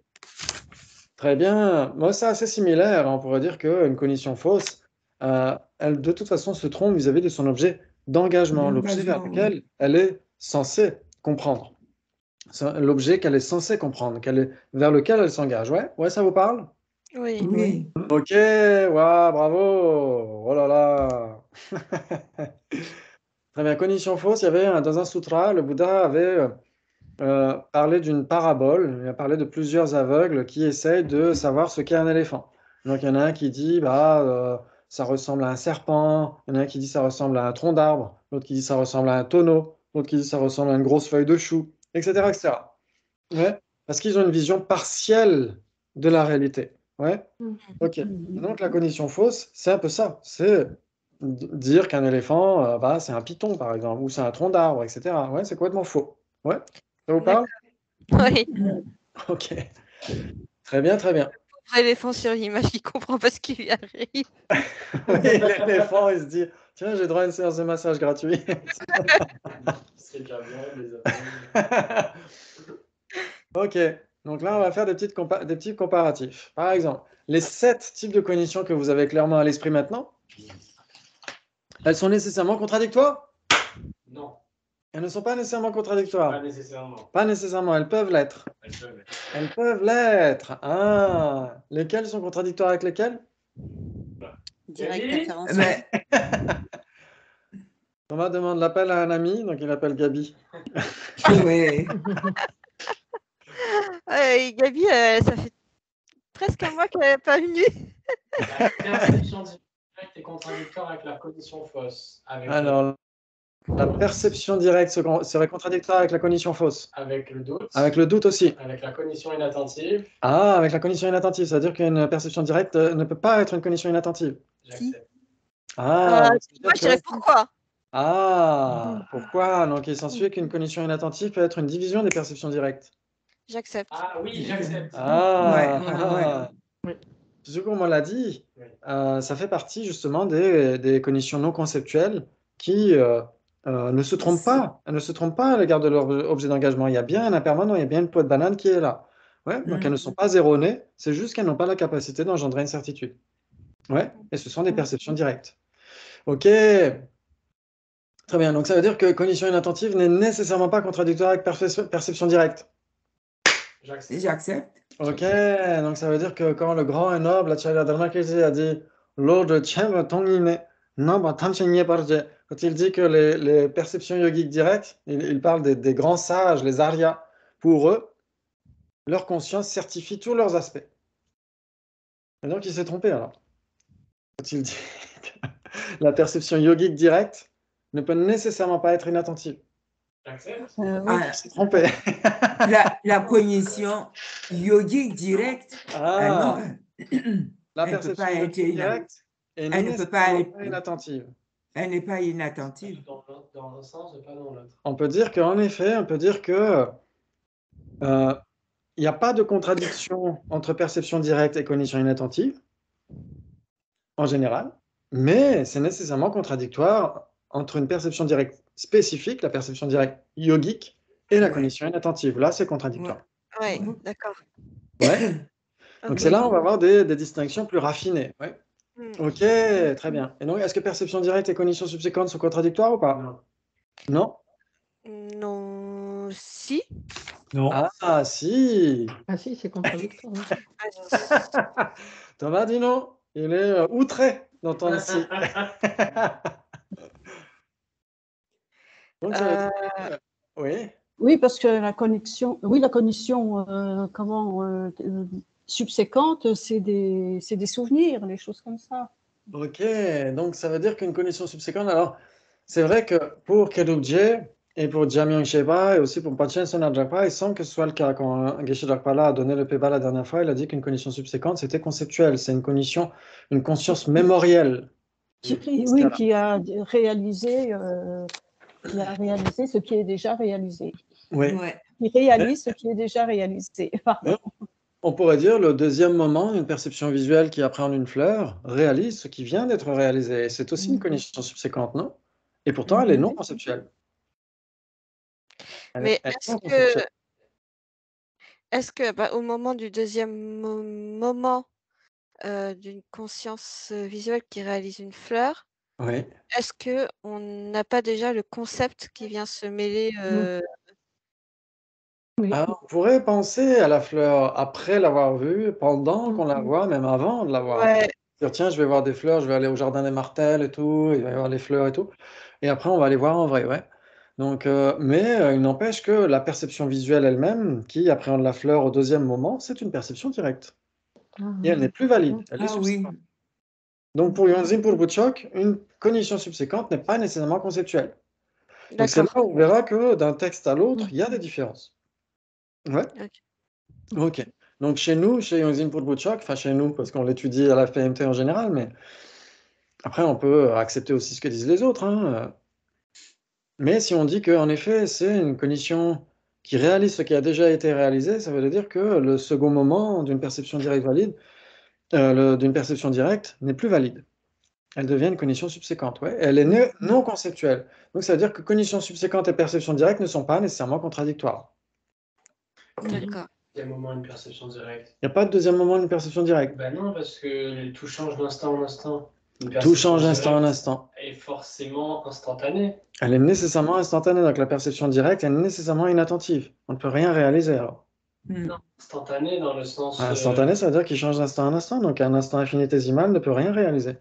Très bien. Moi, c'est assez similaire. On pourrait dire qu'une cognition fausse, elle de toute façon se trompe vis-à-vis de son objet d'engagement, l'objet vers lequel elle est censée comprendre. L'objet qu'elle est censée comprendre, vers lequel elle s'engage. Ouais, ouais, ça vous parle? Oui. Ok, ouais, bravo. Oh là là. Très bien. Cognition fausse, il y avait dans un sutra, le Bouddha avait parlé d'une parabole. Il a parlé de plusieurs aveugles qui essayent de savoir ce qu'est un éléphant. Donc il y en a un qui dit ça ressemble à un serpent, il y en a un qui dit ça ressemble à un tronc d'arbre, l'autre qui dit ça ressemble à un tonneau, l'autre qui dit ça ressemble à une grosse feuille de chou, etc. etc. Ouais, parce qu'ils ont une vision partielle de la réalité. Ouais. Ok. Donc la cognition fausse, c'est un peu ça. C'est dire qu'un éléphant, c'est un python, par exemple, ou c'est un tronc d'arbre, etc. Ouais, c'est complètement faux. Ouais, ça vous parle? Oui. Ok. Très bien, très bien. Pauvre éléphant sur l'image, il comprend pas ce qui lui arrive. Oui, l'éléphant, il se dit, tiens, j'ai droit à une séance de massage gratuit. C'est déjà bien, les amis. Ok, donc là, on va faire des petits comparatifs. Par exemple, les 7 types de cognitions que vous avez clairement à l'esprit maintenant, elles sont nécessairement contradictoires? Non, Elles ne sont pas nécessairement contradictoires. pas nécessairement. Pas nécessairement, elles peuvent l'être. Elles peuvent l'être. Elles peuvent l'être. Ah, lesquelles sont contradictoires avec lesquelles? Direct Gabi référentiel. Mais, Thomas demande l'appel à un ami, donc il appelle Gabi. oui. Gabi, ça fait presque un mois qu'elle n'est pas venue. La perception directe est contradictoire avec la cognition fausse. Alors, la perception directe serait contradictoire avec la cognition fausse. Avec le doute. Avec le doute aussi. Avec la cognition inattentive. Ah, avec la cognition inattentive, c'est-à-dire qu'une perception directe ne peut pas être une cognition inattentive. J'accepte. Ah, Moi, je dirais pourquoi. Ah, pourquoi? Donc, il s'ensuit qu'une cognition inattentive peut être une division des perceptions directes. J'accepte. Ah oui, j'accepte. Ah, Ouais. ce qu'on l'a dit, Oui. ça fait partie justement des cognitions non conceptuelles qui ne se trompent pas. Elles ne se trompent pas à l'égard de leur objet d'engagement. Il y a bien un impermanent, il y a bien une peau de banane qui est là. Ouais, donc elles ne sont pas erronées, c'est juste qu'elles n'ont pas la capacité d'engendrer une certitude. Ouais, et ce sont des perceptions directes. Ok, très bien. Donc ça veut dire que cognition inattentive n'est nécessairement pas contradictoire avec perception directe. J'accepte. J'accepte. Ok, donc ça veut dire que quand le grand et noble Acharya Dharmakirti a dit Lord Chem Tongine, Namba Tamchenye Parje, quand il dit que les perceptions yogiques directes, il parle des grands sages, les Aryas, pour eux, leur conscience certifie tous leurs aspects. Et donc il s'est trompé alors. Quand il dit que la perception yogique directe ne peut nécessairement pas être inattentive. J'accepte. Oui. Ah, Il s'est trompé. la cognition yogique directe, Ah, non, la elle ne peut perception pas être yogique directe est elle ne peut pas nécessairement être- pas inattentive. elle n'est pas inattentive. Dans un sens et pas dans l'autre. On peut dire qu'en effet, on peut dire que il n'y a pas de contradiction entre perception directe et cognition inattentive, en général, mais c'est nécessairement contradictoire entre une perception directe spécifique, la perception directe yogique, et la Ouais. cognition inattentive. Là, c'est contradictoire. Ouais, d'accord. Ouais. Donc Ok. c'est là où on va avoir des distinctions plus raffinées. Ouais. Hmm. Ok, très bien. Et donc, est-ce que perception directe et cognition subséquente sont contradictoires ou pas? Non. Non? Non, si. Non. Ah, si! Ah si, c'est contradictoire. Thomas dit non. Il est outré d'entendre si. Donc, ça veut dire oui. Oui, parce que la connexion, subséquente, c'est des souvenirs, des choses comme ça. Ok, donc ça veut dire qu'une cognition subséquente. Alors, c'est vrai que pour Kedubje et pour Jamyang Sheba et aussi pour Panchen Sonadjapa, il semble que ce soit le cas. Quand Geshe Dragpala a donné le Péba la dernière fois, il a dit qu'une cognition subséquente, c'était conceptuel. C'est une conscience mémorielle. Qui a réalisé ce qui est déjà réalisé. Oui. Ouais. Qui réalise ce qui est déjà réalisé. Pardon. On pourrait dire le deuxième moment, une perception visuelle qui appréhende une fleur, réalise ce qui vient d'être réalisé. Et c'est aussi une cognition subséquente, non? Et pourtant, elle est non conceptuelle. Mais Elle est non conceptuelle. est-ce que au moment du deuxième moment d'une conscience visuelle qui réalise une fleur, Oui. est-ce que on n'a pas déjà le concept qui vient se mêler Oui. Alors, on pourrait penser à la fleur après l'avoir vue, pendant qu'on la voit, même avant de la voir. Ouais, Dire, tiens, je vais voir des fleurs, je vais aller au jardin des Martels et tout, il va y avoir les fleurs et tout. Et après, on va les voir en vrai, ouais. Donc, mais il n'empêche que la perception visuelle elle-même, qui appréhende la fleur au deuxième moment, c'est une perception directe. Et elle n'est plus valide, elle est Ah oui. subséquente. Donc, pour Yonzin Purbuchok, une cognition subséquente n'est pas nécessairement conceptuelle. Donc, c'est là d'accord. où on verra que d'un texte à l'autre, il y a des différences. Ouais. Ok. Donc chez nous, chez Yonzin Purbuchok, enfin chez nous, parce qu'on l'étudie à la FMT en général, mais Après, on peut accepter aussi ce que disent les autres, hein. Mais si on dit qu'en effet, c'est une cognition qui réalise ce qui a déjà été réalisé, ça veut dire que le second moment d'une perception directe valide, d'une perception directe n'est plus valide. Elle devient une cognition subséquente, ouais. Elle est non conceptuelle. Donc ça veut dire que cognition subséquente et perception directe ne sont pas nécessairement contradictoires. D'accord. Deuxième moment, une perception directe. Il n'y a pas de deuxième moment d'une perception directe. Ben non, parce que tout change d'instant en instant. Tout change d'instant en instant. Et forcément instantané. Elle est nécessairement instantanée, donc la perception directe est nécessairement inattentive. On ne peut rien réaliser alors. Non, instantané dans le sens. Instantané, ça veut dire qu'il change d'instant en instant, donc un instant infinitésimal ne peut rien réaliser.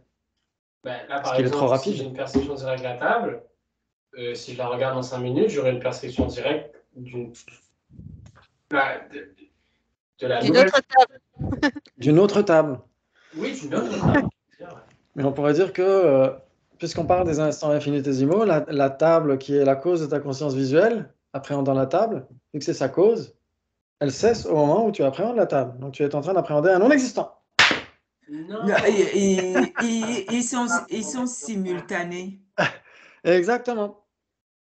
Ben, là, Parce par qu'il est trop exemple, rapide. si j'ai une perception directe de la table, si je la regarde dans 5 minutes, j'aurai une perception directe d'une. De la D'une nouvelle. autre table. D'une autre table. Oui, d'une autre table. Mais on pourrait dire que, puisqu'on parle des instants infinitésimaux, la table qui est la cause de ta conscience visuelle, appréhendant la table, vu que c'est sa cause, elle cesse au moment où tu appréhendes la table. Donc tu es en train d'appréhender un non-existant. Non. Ils sont simultanés. Exactement.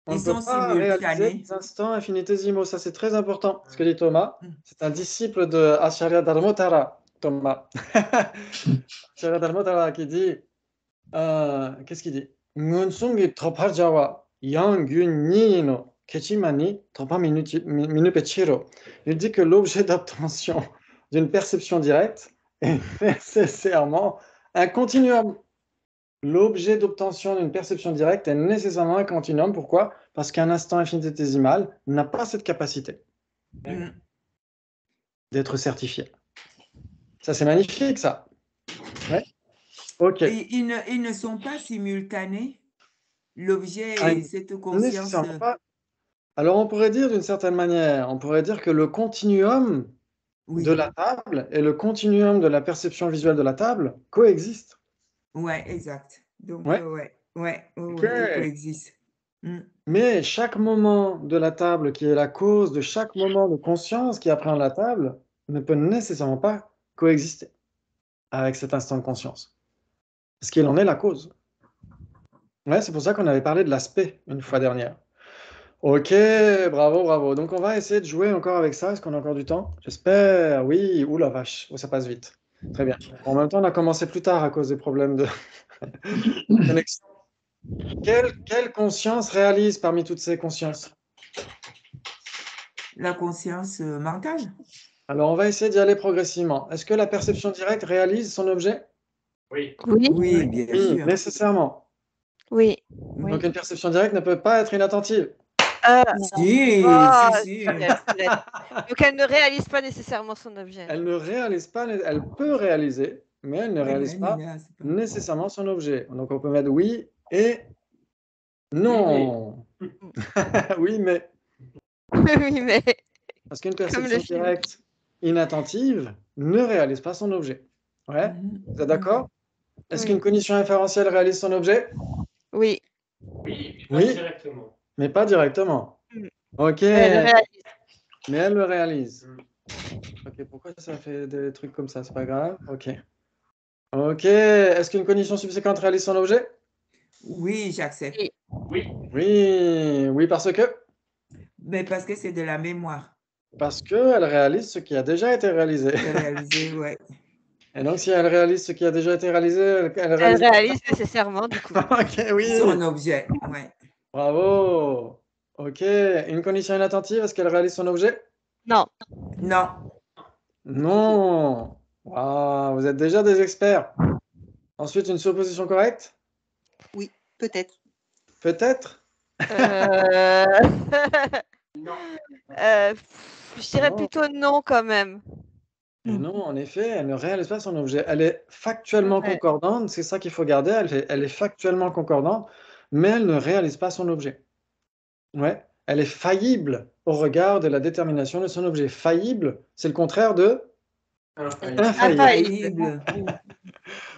On Ils ne peut sont pas simultanés. réaliser des instants infinitésimaux. Ça, c'est très important. Ce que dit Thomas, c'est un disciple de Acharya Dharmotara, Thomas. Acharya Dharmotara qui dit, qu'est-ce qu'il dit? Ngunsungi troparjawa yangyunni no kechimani tropa minupechiro. Il dit que l'objet d'obtention d'une perception directe est nécessairement un continuum. L'objet d'obtention d'une perception directe est nécessairement un continuum. Pourquoi? Parce qu'un instant infinitésimal n'a pas cette capacité d'être certifié. Ça, c'est magnifique, ça. Ouais. Ok. Et ils ne sont pas simultanés. L'objet et cette conscience. Nécessairement pas. Alors, on pourrait dire d'une certaine manière, on pourrait dire que le continuum de la table et le continuum de la perception visuelle de la table coexistent. Ouais, exact. Donc, ouais, ils coexistent. Mais chaque moment de la table qui est la cause de chaque moment de conscience qui appréhende la table ne peut nécessairement pas coexister avec cet instant de conscience. Parce qu'il en est la cause. Ouais, c'est pour ça qu'on avait parlé de l'aspect une fois dernière. Ok, bravo, bravo. Donc on va essayer de jouer encore avec ça. Est-ce qu'on a encore du temps? J'espère. Oui. Ouh la vache. Oh, ça passe vite. Très bien. En même temps, on a commencé plus tard à cause des problèmes de connexion. Quelle conscience réalise parmi toutes ces consciences? La conscience mentale. Alors, on va essayer d'y aller progressivement. Est-ce que la perception directe réalise son objet? Oui. Oui, bien sûr. Nécessairement. Oui. Donc, une perception directe ne peut pas être inattentive. Si. Donc, elle ne réalise pas nécessairement son objet. Elle ne réalise pas, elle peut réaliser, mais elle ne réalise pas nécessairement son objet. Donc, on peut mettre oui et non. Oui, mais. Oui, mais. Parce qu'une perception directe inattentive ne réalise pas son objet. Ouais, vous êtes d'accord? Est-ce qu'une cognition inférentielle réalise son objet? Oui. Oui, mais pas directement. Mais pas directement. Ok. Mais elle le réalise. Ok, pourquoi ça fait des trucs comme ça? C'est pas grave. Ok. Ok. Est-ce qu'une cognition subséquente réalise son objet? Oui, j'accepte. Oui. Oui. Oui, parce que? Mais parce que c'est de la mémoire. Parce qu'elle réalise ce qui a déjà été réalisé. Ouais. Et donc, si elle réalise ce qui a déjà été réalisé, elle réalise nécessairement, du coup. Ok, oui. Son objet, ouais. Bravo. Ok. Une condition inattentive, est-ce qu'elle réalise son objet? Non. Non. Non. Wow, vous êtes déjà des experts. Ensuite, une supposition correcte? Oui, peut-être. Peut-être? Non. Je dirais plutôt non quand même. Et non, en effet, elle ne réalise pas son objet. Elle est factuellement concordante, c'est ça qu'il faut garder. Elle est factuellement concordante, mais elle ne réalise pas son objet. Ouais. Elle est faillible au regard de la détermination de son objet. Faillible, c'est le contraire de infaillible. Il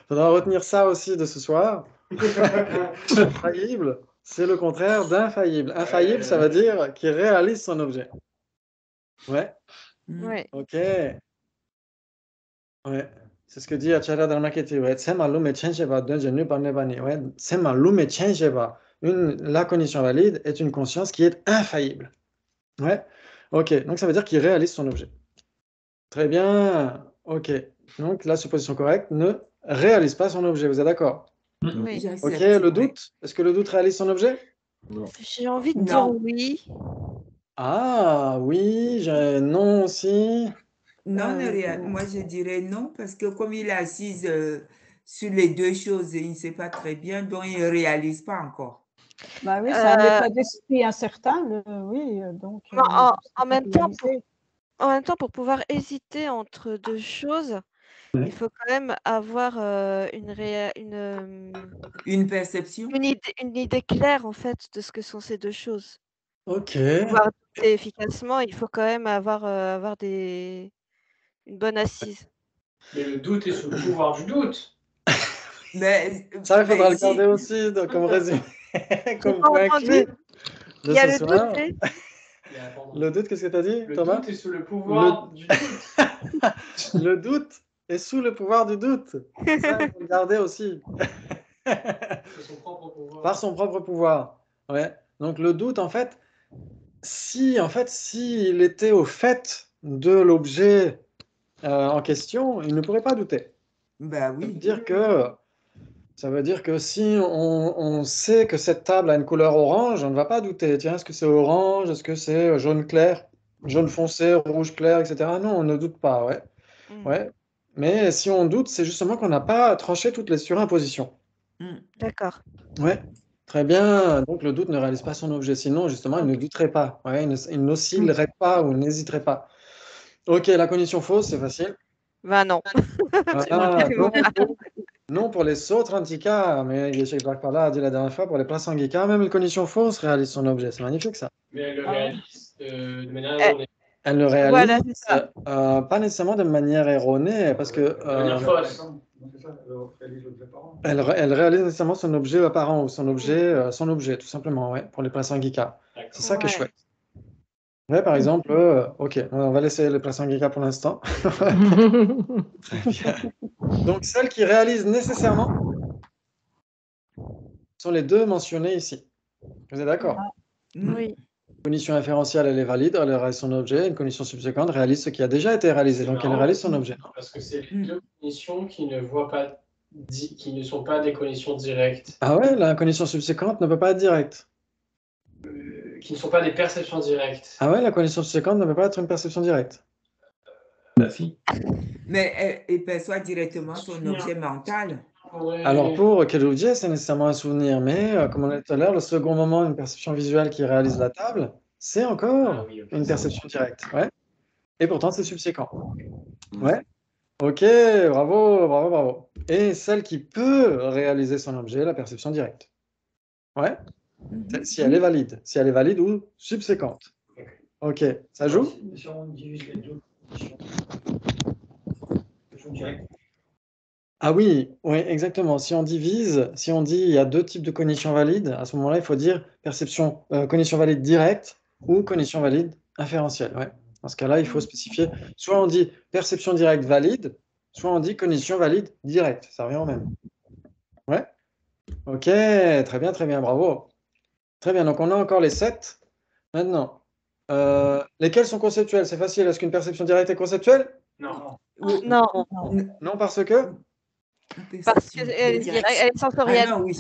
faudra retenir ça aussi de ce soir. Faillible, c'est le contraire d'infaillible. Infaillible, ça veut dire qu'il réalise son objet. Ouais. Ouais. Ok. Ouais. C'est ce que dit Acharya Dharmakirti. Ouais. Tsema lume chensheba dunjenu parnebani. Ouais. Tsema lume chensheba. La cognition valide est une conscience qui est infaillible. Ouais. Ok. Donc ça veut dire qu'il réalise son objet. Très bien. Ok. Donc la supposition correcte ne réalise pas son objet. Vous êtes d'accord? Oui. Ok. Le doute. Est-ce que le doute réalise son objet? J'ai envie de dire oui. Ah oui. Non aussi. Non, moi je dirais non, parce que comme il est assis sur les deux choses, il ne sait pas très bien, donc il ne réalise pas encore. Bah oui, c'est un état d'esprit incertain, oui. Donc, en même temps, pour pouvoir hésiter entre deux choses, il faut quand même avoir une perception, une idée claire en fait de ce que sont ces deux choses. Ok. Pour pouvoir douter efficacement, il faut quand même avoir une bonne assise. Mais le doute est sous le pouvoir du doute. Ça, il faudra le garder aussi comme résumé, comme point clé de ce soir. Le doute, qu'est-ce que tu as dit, Thomas? Le doute est sous le pouvoir du doute. Le doute est sous le pouvoir du doute. Ça, il faut le garder aussi. Par son propre pouvoir. Ouais. Donc le doute, en fait, s'il était au fait de l'objet en question, il ne pourrait pas douter. Ben oui. Ça veut dire que si on sait que cette table a une couleur orange, on ne va pas douter. Tiens, est-ce que c'est orange? Est-ce que c'est jaune clair? Jaune foncé, rouge clair, etc. Non, on ne doute pas, ouais. Ouais. Mais si on doute, c'est justement qu'on n'a pas tranché toutes les surimpositions. D'accord. Ouais. Très bien. Donc le doute ne réalise pas son objet. Sinon, justement, il ne douterait pas. Ouais, il n'oscillerait pas ou n'hésiterait pas. Ok, la cognition fausse, c'est facile. Ben non. Non pour les Sautrantika, mais Yeshek Bhakpala a dit la dernière fois, pour les Prasangika, même une cognition fausse réalise son objet. C'est magnifique ça. Mais elle le réalise de manière erronée. Elle le réalise pas nécessairement de manière erronée, parce que elle réalise nécessairement son objet apparent ou son objet, tout simplement, ouais, pour les Prasangika. C'est ça qui est chouette. Ouais, par exemple, ok, on va laisser les Prasangika pour l'instant. Très bien. Donc, celles qui réalisent nécessairement sont les deux mentionnées ici. Vous êtes d'accord? Oui. Une cognition inférentielle, elle est valide, elle réalise son objet. Une cognition subséquente réalise ce qui a déjà été réalisé, donc elle réalise son objet. Parce que c'est les deux cognitions qui ne sont pas des cognitions directes. Ah ouais, la cognition subséquente ne peut pas être directe. Qui ne sont pas des perceptions directes. Ah ouais, la cognition subséquente ne peut pas être une perception directe. Mais elle perçoit directement son objet mental. Alors pour Kedoujie, c'est nécessairement un souvenir, mais comme on a dit tout à l'heure, le second moment, une perception visuelle qui réalise la table, c'est encore une perception directe. Ouais. Et pourtant, c'est subséquent. Ouais. Ok, bravo, bravo, bravo. Et celle qui peut réaliser son objet, la perception directe. Ouais. Si elle est valide. Si elle est valide ou subséquente. Ok, ça joue? Si on divise les deux conditions directes. Ah oui, exactement. Si on divise, si on dit il y a deux types de cognitions valides, à ce moment-là, il faut dire cognition valide directe ou cognition valide inférentielle. Ouais. Dans ce cas-là, il faut spécifier. Soit on dit perception directe valide, soit on dit cognition valide directe. Ça revient au même. Ouais. Ok, très bien, bravo. Très bien, donc on a encore les 7. Maintenant, lesquels sont conceptuels? C'est facile. Est-ce qu'une perception directe est conceptuelle? Non. Non. Non, parce que? Parce qu'elle est sensorielle. Ah non, oui,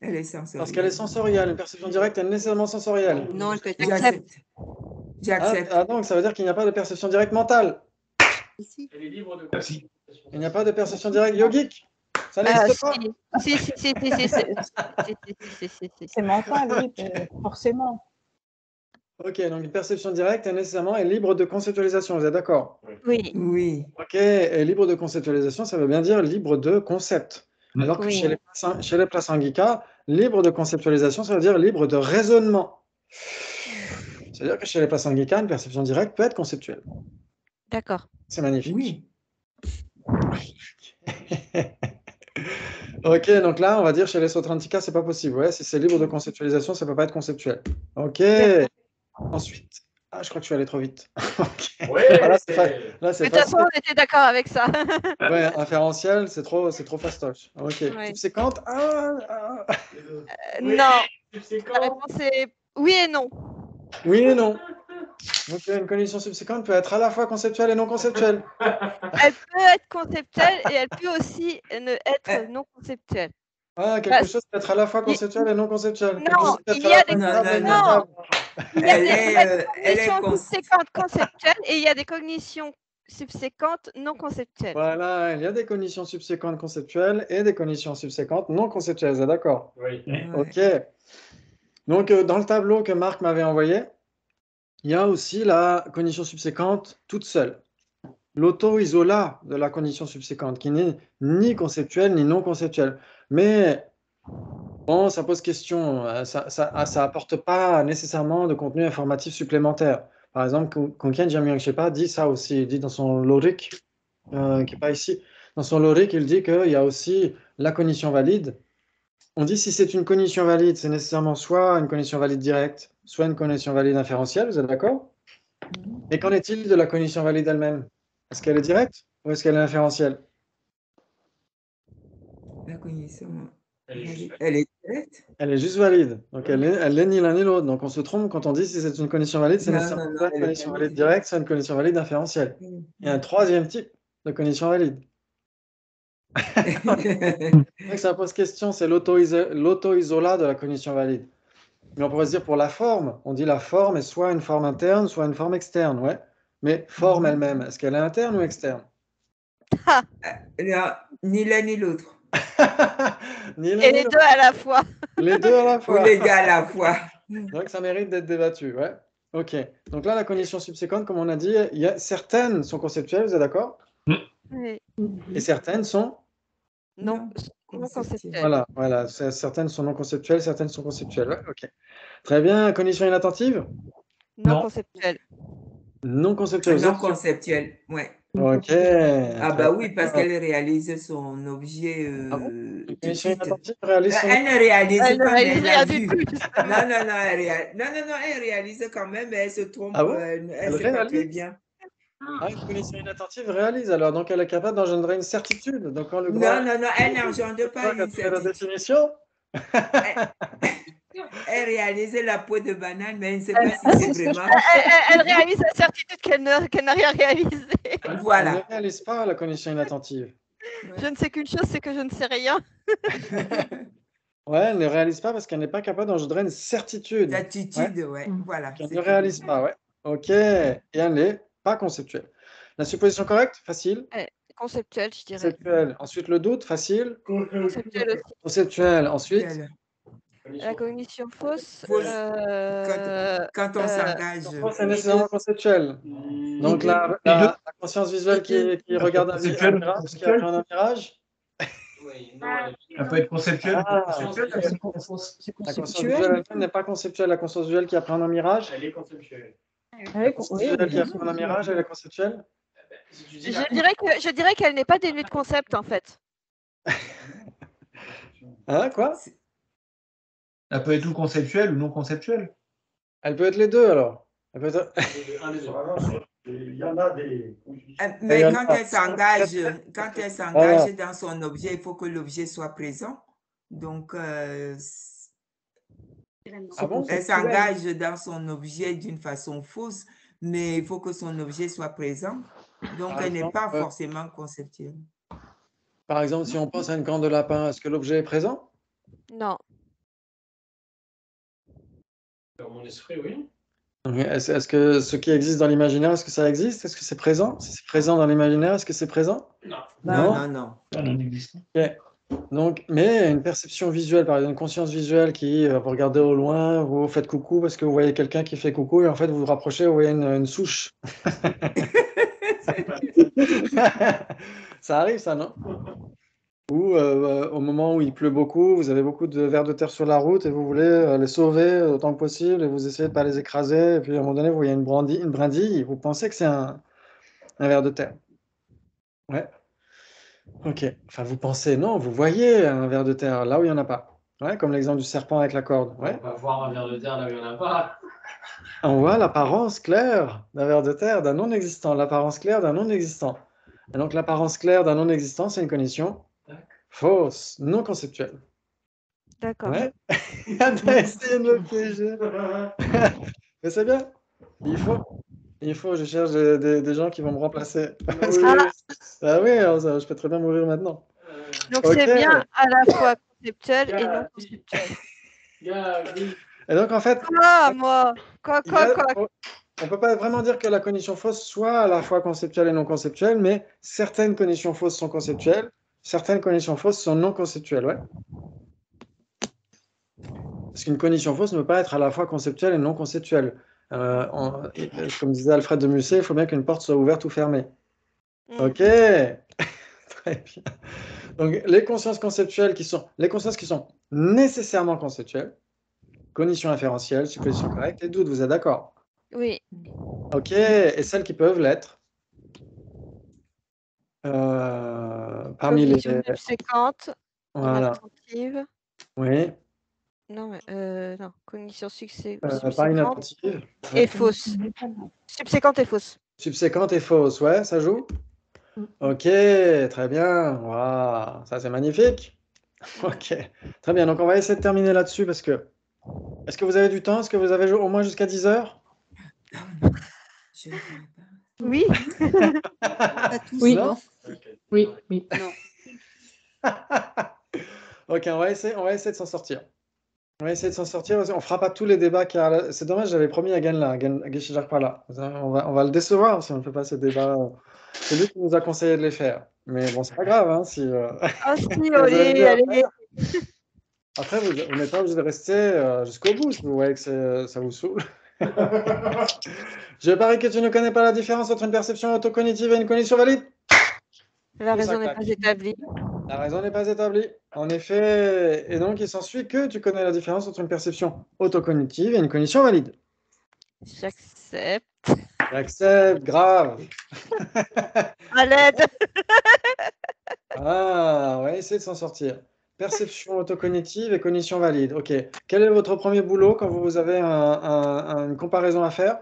elle est sensorielle. Parce qu'elle est sensorielle. Une perception directe est nécessairement sensorielle. Non, elle peut être J'accepte. Ah, donc ça veut dire qu'il n'y a pas de perception directe mentale. Elle est libre de Il n'y a pas de perception directe yogique. Ça n'existe pas. Si. C'est mental, oui, forcément. Ok, donc une perception directe est libre de conceptualisation, vous êtes d'accord? Oui. Oui. Ok, et libre de conceptualisation, ça veut bien dire libre de concept. Alors que chez les Prasangika, libre de conceptualisation, ça veut dire libre de raisonnement. C'est-à-dire que chez les Prasangika, une perception directe peut être conceptuelle. D'accord. C'est magnifique. Oui. Ok, donc là, on va dire chez les Sautrantika, c'est pas possible. Ouais, si c'est libre de conceptualisation, ça peut pas être conceptuel. Ok. Ensuite, Ah, je crois que je suis allé trop vite. Ok. Ouais, Voilà, c'est- là, c'est Mais de toute façon, facile. on était d'accord avec ça. Ouais, inférentiel, c'est trop fastoche. Ok. Ouais. Subséquente. Oui, Non, la subséquent. réponse est oui et non. Oui et non. Donc, une condition subséquente peut être à la fois conceptuelle et non conceptuelle. Elle peut être conceptuelle et elle peut aussi être non conceptuelle. Ah, quelque Bah, chose peut être à la fois conceptuel et non conceptuel. Quelque Non, chose peut il être y a à des la fois Non, stable et non, non non. stable. Il y a Elle des est, elle est cognitions cons- subséquentes conceptuelles et il y a des cognitions subséquentes non conceptuelles. Voilà, il y a des conditions subséquentes conceptuelles et des conditions subséquentes non conceptuelles. Vous êtes d'accord? Oui. Ouais. Ok. Donc, dans le tableau que Marc m'avait envoyé, il y a aussi la condition subséquente toute seule. L'auto-isolat de la condition subséquente, qui n'est ni conceptuelle ni non conceptuelle. Mais bon, ça pose question. Ça apporte pas nécessairement de contenu informatif supplémentaire. Par exemple, Konkian Jamyangchepa dit ça aussi. Il dit dans son Lorik, qui n'est pas ici, dans son Lorik, il dit qu'il y a aussi la cognition valide. On dit si c'est une cognition valide, c'est nécessairement soit une cognition valide directe, soit une cognition valide inférentielle. Vous êtes d'accord? Mais qu'en est-il de la cognition valide elle-même? Est-ce qu'elle est directe ou est-ce qu'elle est inférentielle? La cognition, Elle est juste elle est directe? Elle est juste valide. Donc elle est ni l'un ni l'autre. Donc on se trompe quand on dit si c'est une condition valide, c'est Non, nécessairement non, non, soit une elle est condition valide valide. directe, soit une condition valide inférentielle. Il y a un troisième type de condition valide. Donc ça pose question, c'est l'auto-isolat de la cognition valide. Mais on pourrait se dire pour la forme, on dit la forme est soit une forme interne, soit une forme externe, ouais. Mais forme elle-même, est-ce qu'elle est interne ou externe? Non, ni l'un ni l'autre. Ni l'un Et ni les l'autre. deux à la fois. Les deux à la Ou fois. les deux à la fois. Donc ça mérite d'être débattu, ouais. Ok. Donc là, la condition subséquente, comme on a dit, certaines sont conceptuelles, vous êtes d'accord? Oui. Et certaines sont. Non conceptuelles. Voilà. Certaines sont non conceptuelles, certaines sont conceptuelles. Ouais, ok. Très bien. Condition inattentive? Non Non. conceptuelle. Non conceptuelle. Vous Non êtes sûr? conceptuel, ouais. Ok. Ah très bah oui, parce bien. qu'elle réalise son objet Ah bon? tout Une de condition suite. inattentive réalise son. Elle ne réalise Elle ne pas, mais réalise elle rien l'a du vu. tout, Non, justement. non, elle réalise quand même, mais elle se trompe, Ah bon? elle Elle ne sait pas très réalise? bien. Ah, une condition inattentive réalise alors. Donc elle est capable d'engendrer une certitude. Donc quand le grand. Non, elle n'engendre pas une la certitude. définition? Elle réalise la peau de banane, mais elle ne sait pas si c'est vraiment. Elle réalise la certitude qu'elle n'a rien réalisé. Elle ne Voilà. réalise pas la condition inattentive. Je ne sais qu'une chose, c'est que je ne sais rien. Ouais, elle ne réalise pas parce qu'elle n'est pas capable d'engendrer une certitude. Certitude, ouais, voilà. Elle c'est ne tout. réalise pas, ouais. Ok. Et elle n'est pas conceptuelle. La supposition correcte, facile. Conceptuelle, je dirais. Conceptuelle. Ensuite, le doute, facile. Conceptuelle aussi. Conceptuelle. Ensuite, La cognition fausse. Quand on s'engage. c'est nécessairement conceptuel. Donc la conscience visuelle qui regarde un mirage, qui appréhende un mirage. Ça peut être conceptuel. Ah. C'est La conscience conceptuel. visuelle elle-même n'est pas conceptuelle. La conscience visuelle qui appréhende un mirage. Elle est conceptuelle. La conscience visuelle qui appréhende un mirage, elle est conceptuelle. Je dirais qu'elle n'est pas dénuée de concept, en fait. Hein, quoi? Ça peut être ou conceptuel ou non conceptuel. Elle peut être les deux alors. Elle peut être... Il y en a des. Mais quand elle s'engage dans son objet, il faut que l'objet soit présent. Donc, elle s'engage dans son objet d'une façon fausse, mais il faut que son objet soit présent. Donc, elle n'est pas forcément conceptuelle. Par exemple, si on pense à une corne de lapin, est-ce que l'objet est présent? Non. Dans mon esprit, oui. Est-ce que ce qui existe dans l'imaginaire, est-ce que ça existe? Est-ce que c'est présent? Si c'est présent dans l'imaginaire, est-ce que c'est présent? Non. Ça non existe. Okay. Donc, mais une perception visuelle, par exemple, une conscience visuelle qui, vous regardez au loin, vous faites coucou parce que vous voyez quelqu'un qui fait coucou et en fait vous vous rapprochez, vous voyez une souche. Ça arrive, ça, non? Ou au moment où il pleut beaucoup, vous avez beaucoup de vers de terre sur la route et vous voulez les sauver autant que possible et vous essayez de ne pas les écraser. Et puis à un moment donné, vous voyez une brindille, vous pensez que c'est un ver de terre. Ouais. Ok. Enfin, vous pensez, non, vous voyez un ver de terre là où il n'y en a pas. Ouais, comme l'exemple du serpent avec la corde. Ouais. On va voir un ver de terre là où il n'y en a pas. On voit l'apparence claire d'un ver de terre d'un non-existant, l'apparence claire d'un non-existant. Et donc l'apparence claire d'un non-existant, c'est une condition fausse, non conceptuelle. D'accord. Ouais. T'as essayé de me piéger. Mais c'est bien. Il faut, je cherche des gens qui vont me remplacer. Parce que- Ah oui, alors je peux très bien mourir maintenant. Donc Ok. c'est bien à la fois conceptuel et non conceptuel. Et donc en fait, Ah, moi. Quoi. on ne peut pas vraiment dire que la condition fausse soit à la fois conceptuelle et non conceptuelle, mais certaines conditions fausses sont conceptuelles, certaines conditions fausses sont non conceptuelles, ouais. Parce qu'une condition fausse ne peut pas être à la fois conceptuelle et non conceptuelle. Comme disait Alfred de Musset, il faut bien qu'une porte soit ouverte ou fermée. Ok, très bien. Donc les consciences conceptuelles les consciences qui sont nécessairement conceptuelles, cognition inférentielle, supposition correcte et doute, vous êtes d'accord? Oui. Ok, et celles qui peuvent l'être parmi les... Cognition subséquente, Voilà, inattentive. oui, Non, mais non. Cognition pas subséquente inattentive. et fausse. Subséquente et fausse. Subséquente et fausse, ouais, ça joue? Ok, très bien. Waouh, ça c'est magnifique. Ok, très bien. Donc on va essayer de terminer là-dessus parce que. Est-ce que vous avez du temps? Est-ce que vous avez au moins jusqu'à 10 heures? Oui. Pas tous, Oui. non? Oui, oui. Non. Ok, on va essayer de s'en sortir. On va essayer de s'en sortir. On fera pas tous les débats car c'est dommage, j'avais promis à Genla, Geshe Jarpala. On va le décevoir si on ne fait pas ces débats. C'est lui qui nous a conseillé de les faire. Mais bon, c'est pas grave, hein, si. Ah si, vous avez vu allez. Après, vous n'êtes pas obligé de rester jusqu'au bout si vous voyez que ça vous saoule. Je parie que tu ne connais pas la différence entre une perception autocognitive et une cognition valide. La raison n'est pas établie. La raison n'est pas établie. En effet, et donc il s'ensuit que tu connais la différence entre une perception autocognitive et une cognition valide. J'accepte. J'accepte, grave. À l'aide. Ah, on va essayer de s'en sortir. Perception autocognitive et cognition valide. Ok. Quel est votre premier boulot quand vous avez une comparaison à faire?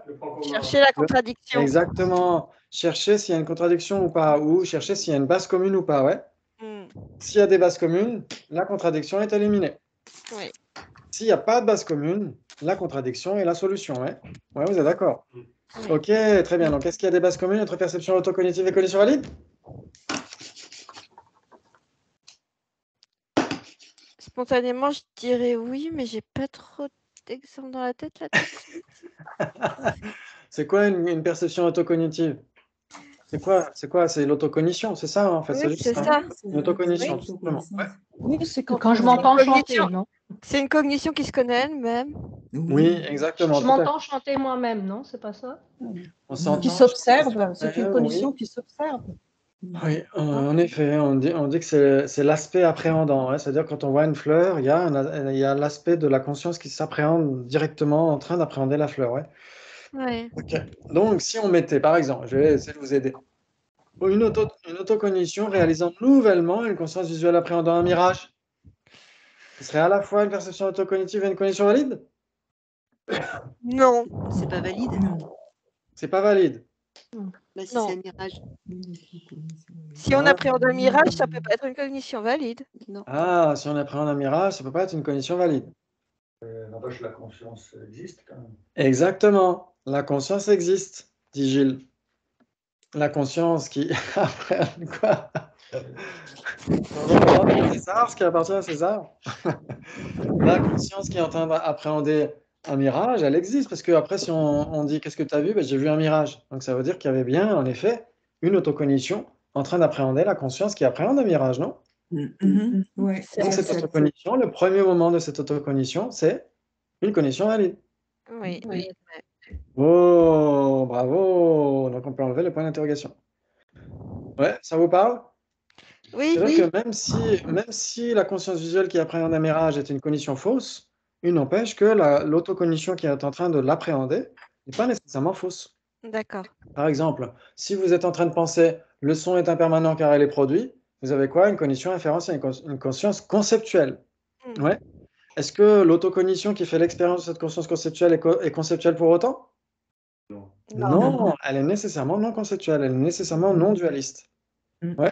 Chercher la contradiction. Exactement. Chercher s'il y a une contradiction ou pas, ou chercher s'il y a une base commune ou pas, ouais. Hmm. S'il y a des bases communes, la contradiction est éliminée. Oui. S'il n'y a pas de base commune, la contradiction est la solution, ouais. Ouais, vous êtes d'accord? Ok, très bien. Donc, est-ce qu'il y a des bases communes entre perception autocognitive et cognition valide? Spontanément, je dirais oui, mais j'ai pas trop d'exemples dans la tête là. C'est quoi une perception autocognitive? C'est quoi? C'est l'autocognition, c'est ça, en fait. Oui, C'est juste c'est ça. ça. Une autocognition, tout simplement. Ouais. Oui, c'est quand Quand je on- m'entends C'est une chanter, cognition. non? C'est une cognition qui se connaît elle-même. Oui, exactement. Je tout à fait. m'entends chanter moi-même, non? C'est pas ça? On s'entend. qui s'observe, c'est une Oui. cognition qui s'observe. Oui, en effet, on dit que c'est l'aspect appréhendant, ouais. C'est-à-dire quand on voit une fleur, il y a l'aspect de la conscience qui s'appréhende directement en train d'appréhender la fleur, ouais. Ouais. Ok. Donc, si on mettait, par exemple, je vais essayer de vous aider, une autocognition réalisant nouvellement une conscience visuelle appréhendant un mirage, ce serait à la fois une perception autocognitive et une cognition valide? Non. C'est pas valide. C'est pas valide. Bah, si Non. c'est un mirage. Si on appréhende un mirage, ça peut pas être une cognition valide. Non. Ah, si on appréhende un mirage, ça peut pas être une cognition valide. N'empêche, la conscience existe quand même. Exactement. La conscience existe, dit Gilles. La conscience qui appréhende quoi? César, ce qui appartient à César. La conscience qui est en train d'appréhender un mirage, elle existe, parce que après, si on dit qu'est-ce que tu as vu? Ben, j'ai vu un mirage. Donc ça veut dire qu'il y avait bien, en effet, une autocognition en train d'appréhender la conscience qui appréhende un mirage, non? Ouais. Donc cette autocognition, le premier moment de cette autocognition, c'est une cognition valide. Oui. Oh, bravo! Donc on peut enlever le point d'interrogation. Ouais, ça vous parle? Oui. C'est-à-dire que même si la conscience visuelle qui appréhende un mirage est une cognition fausse, il n'empêche que l'autocognition qui est en train de l'appréhender n'est pas nécessairement fausse. D'accord. Par exemple, si vous êtes en train de penser le son est impermanent car elle est produit, vous avez quoi? Une cognition inférentielle, une conscience conceptuelle. Ouais. Est-ce que l'autocognition qui fait l'expérience de cette conscience conceptuelle est conceptuelle pour autant? Non, elle est nécessairement non conceptuelle, elle est nécessairement non dualiste. Ouais.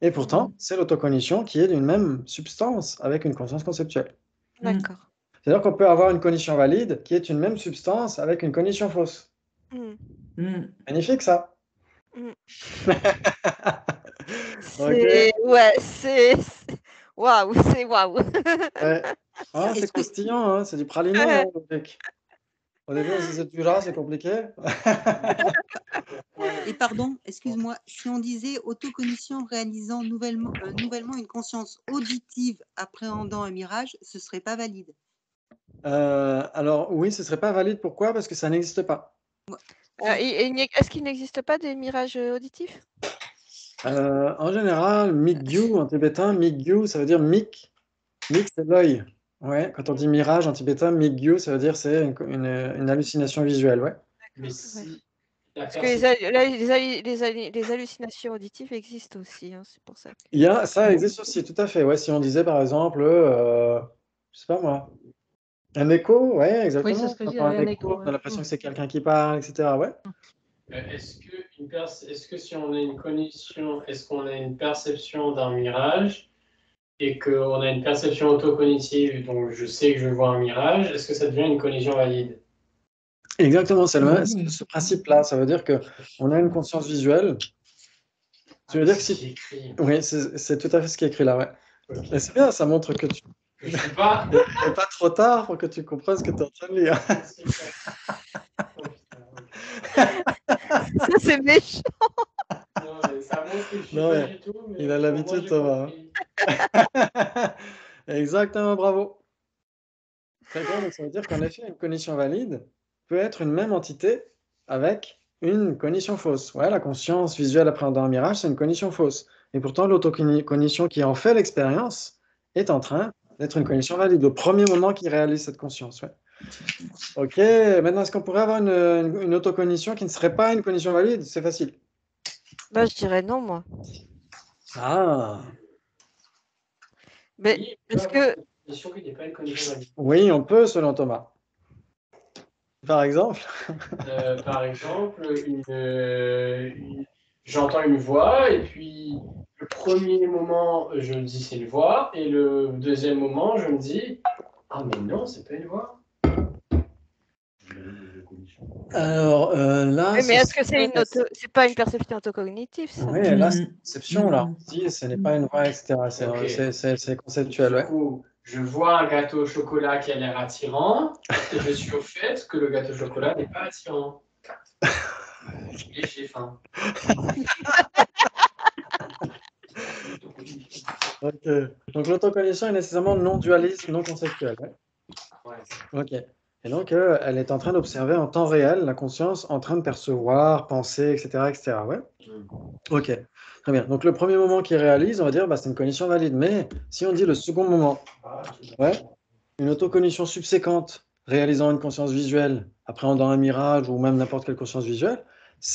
Et pourtant, c'est l'autocognition qui est d'une même substance avec une conscience conceptuelle. D'accord. C'est-à-dire qu'on peut avoir une cognition valide qui est une même substance avec une cognition fausse. Magnifique, ça. C'est... Ouais, c'est... Waouh, c'est waouh. Ouais. Ah, c'est croustillant, hein, c'est du praliné, hein, Logique. Au début, c'est du rat, c'est compliqué. Et pardon, excuse-moi, si on disait autocognition réalisant nouvellement une conscience auditive appréhendant un mirage, ce serait pas valide. Alors, oui, ce serait pas valide. Pourquoi? Parce que ça n'existe pas. Est-ce qu'il n'existe pas des mirages auditifs? En général, Migyu, en tibétain, Migyu, ça veut dire Mik. Mik, c'est l'œil. Ouais, quand on dit mirage en tibétain, Migyu, ça veut dire c'est une hallucination visuelle. Ouais. Mais si Parce que les hallucinations auditives existent aussi, hein, c'est pour ça. Ça existe aussi, tout à fait. Ouais, si on disait par exemple, je sais pas moi, un écho, ouais, exactement. Oui, c'est ce que je Quand dis, on a un écho. on a l'impression que c'est quelqu'un qui parle, etc. Ouais. Est-ce que si on a une cognition, est-ce qu'on a une perception d'un mirage et qu'on a une perception autocognitive, donc je sais que je vois un mirage, est-ce que ça devient une cognition valide? Exactement, c'est ce principe-là. Ça veut dire qu'on a une conscience visuelle. Ça veut dire que si... Oui, c'est tout à fait ce qui est écrit là, ouais. Okay. Et c'est bien, ça montre que tu... Je suis pas... Il n'est pas trop tard pour que tu comprennes ce que tu es en train de lire. Ça, c'est méchant. Non, mais ça montre que je suis pas du tout... Mais il a l'habitude, Thomas. Exactement, bravo. Très bien, donc ça veut dire qu'en effet, une cognition valide peut être une même entité avec une cognition fausse. Ouais, la conscience visuelle appréhendant un mirage, c'est une cognition fausse. Et pourtant, l'autocognition qui en fait l'expérience est en train d'être une cognition valide, au premier moment qu'il réalise cette conscience. Ouais. Ok, maintenant, est-ce qu'on pourrait avoir une autocognition qui ne serait pas une cognition valide? C'est facile. Bah, je dirais non, moi. Ah. Mais oui, est-ce que... Oui, on peut, selon Thomas. Par exemple j'entends une voix et puis le premier moment, je me dis c'est une voix et le deuxième moment, je me dis ah mais non, c'est pas une voix. Alors là, oui, mais est-ce que c'est pas une perception autocognitive, ça? Oui, là, c'est une perception, là. On dit ce n'est pas une voix, etc. C'est conceptuel, ouais. Du coup, je vois un gâteau au chocolat qui a l'air attirant et je suis au fait que le gâteau au chocolat n'est pas attirant. Et j'ai faim. Ok. Donc l'autocognition est nécessairement non dualiste, non conceptuelle. Ouais. Ok. Et donc, elle est en train d'observer en temps réel la conscience en train de percevoir, penser, etc. etc. Ouais. Ok. Très bien. Donc, le premier moment qu'il réalise, on va dire, bah, c'est une cognition valide. Mais si on dit le second moment, ouais, une autocognition subséquente réalisant une conscience visuelle, appréhendant un mirage ou même n'importe quelle conscience visuelle,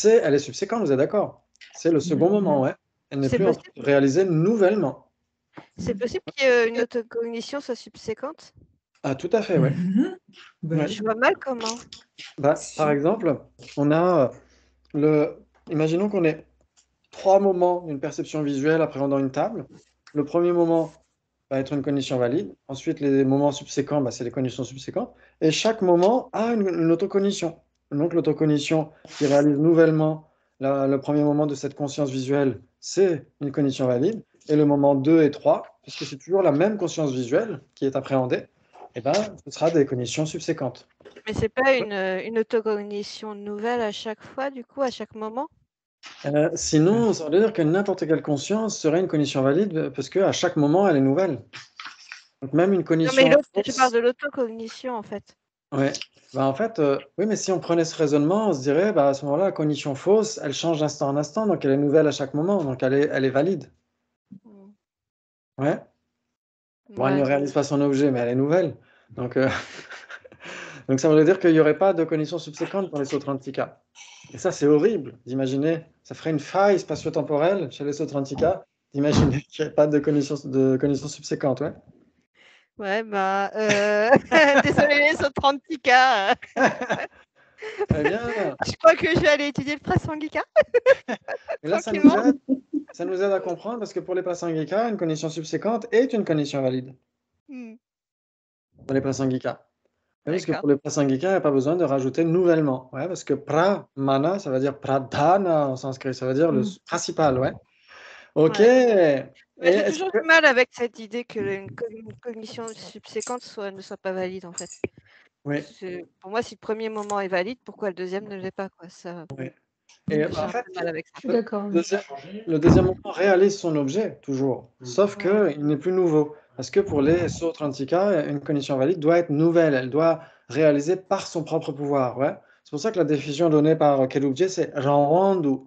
elle est subséquente, vous êtes d'accord? C'est le second moment, ouais. Elle n'est plus en train de réaliser nouvellement. C'est possible qu'une autocognition soit subséquente? Ah, tout à fait, oui. Ouais. Je vois mal comment. Bah, par exemple, on a imaginons qu'on ait 3 moments d'une perception visuelle appréhendant une table. Le premier moment va être une cognition valide. Ensuite, les moments subséquents, bah, c'est les cognitions subséquentes. Et chaque moment a une autocognition. Donc, l'autocognition qui réalise nouvellement le premier moment de cette conscience visuelle, c'est une cognition valide. Et le moment 2 et 3, puisque c'est toujours la même conscience visuelle qui est appréhendée, eh ben, ce sera des cognitions subséquentes. Mais c'est pas une autocognition nouvelle à chaque fois, du coup, à chaque moment? Sinon, ça veut dire que n'importe quelle conscience serait une cognition valide parce qu'à chaque moment, elle est nouvelle. Donc même une cognition... Non, mais je parle de l'autocognition, en fait. Ouais. Bah, en fait, oui, mais si on prenait ce raisonnement, on se dirait, bah, à ce moment-là, la cognition fausse, elle change d'instant en instant, donc elle est nouvelle à chaque moment, donc elle est valide. Ouais. Bon, elle ne réalise pas son objet, mais elle est nouvelle. Donc, donc ça veut dire qu'il n'y aurait pas de cognition subséquente pour les Sautrantika. Et ça, c'est horrible d'imaginer. Ça ferait une faille spatio-temporelle chez les Sautrantika d'imaginer qu'il n'y ait pas de cognition subséquente, ouais. Ouais, bah, désolé les Sautrantika. Très bien. Je crois que je vais aller étudier le Prasangika. Et là, ça tranquillement. nous aide à comprendre parce que pour les Prasangika, une condition subséquente est une condition valide Hmm, pour les Prasangika. Oui, parce que D'accord. pour les Prasangika, il n'y a pas besoin de rajouter nouvellement. Ouais, parce que pramana, ça veut dire pradhana en sanskrit, ça veut dire le principal. Ouais. Ok. Ouais. Et J'ai est-ce toujours que- du mal avec cette idée que une cognition subséquente ne soit pas valide, en fait. Oui. Pour moi, si le premier moment est valide, pourquoi le deuxième ne l'est pas, quoi. Ça, Oui. Et j'ai en un fait, peu de mal avec ça. Je suis d'accord. le deuxième moment réalise son objet, toujours. Sauf qu'il n'est plus nouveau. Parce que pour les Sotrantika, une condition valide doit être nouvelle. Elle doit réaliser par son propre pouvoir. Ouais. C'est pour ça que la définition donnée par Kelubje, c'est Ranwandu.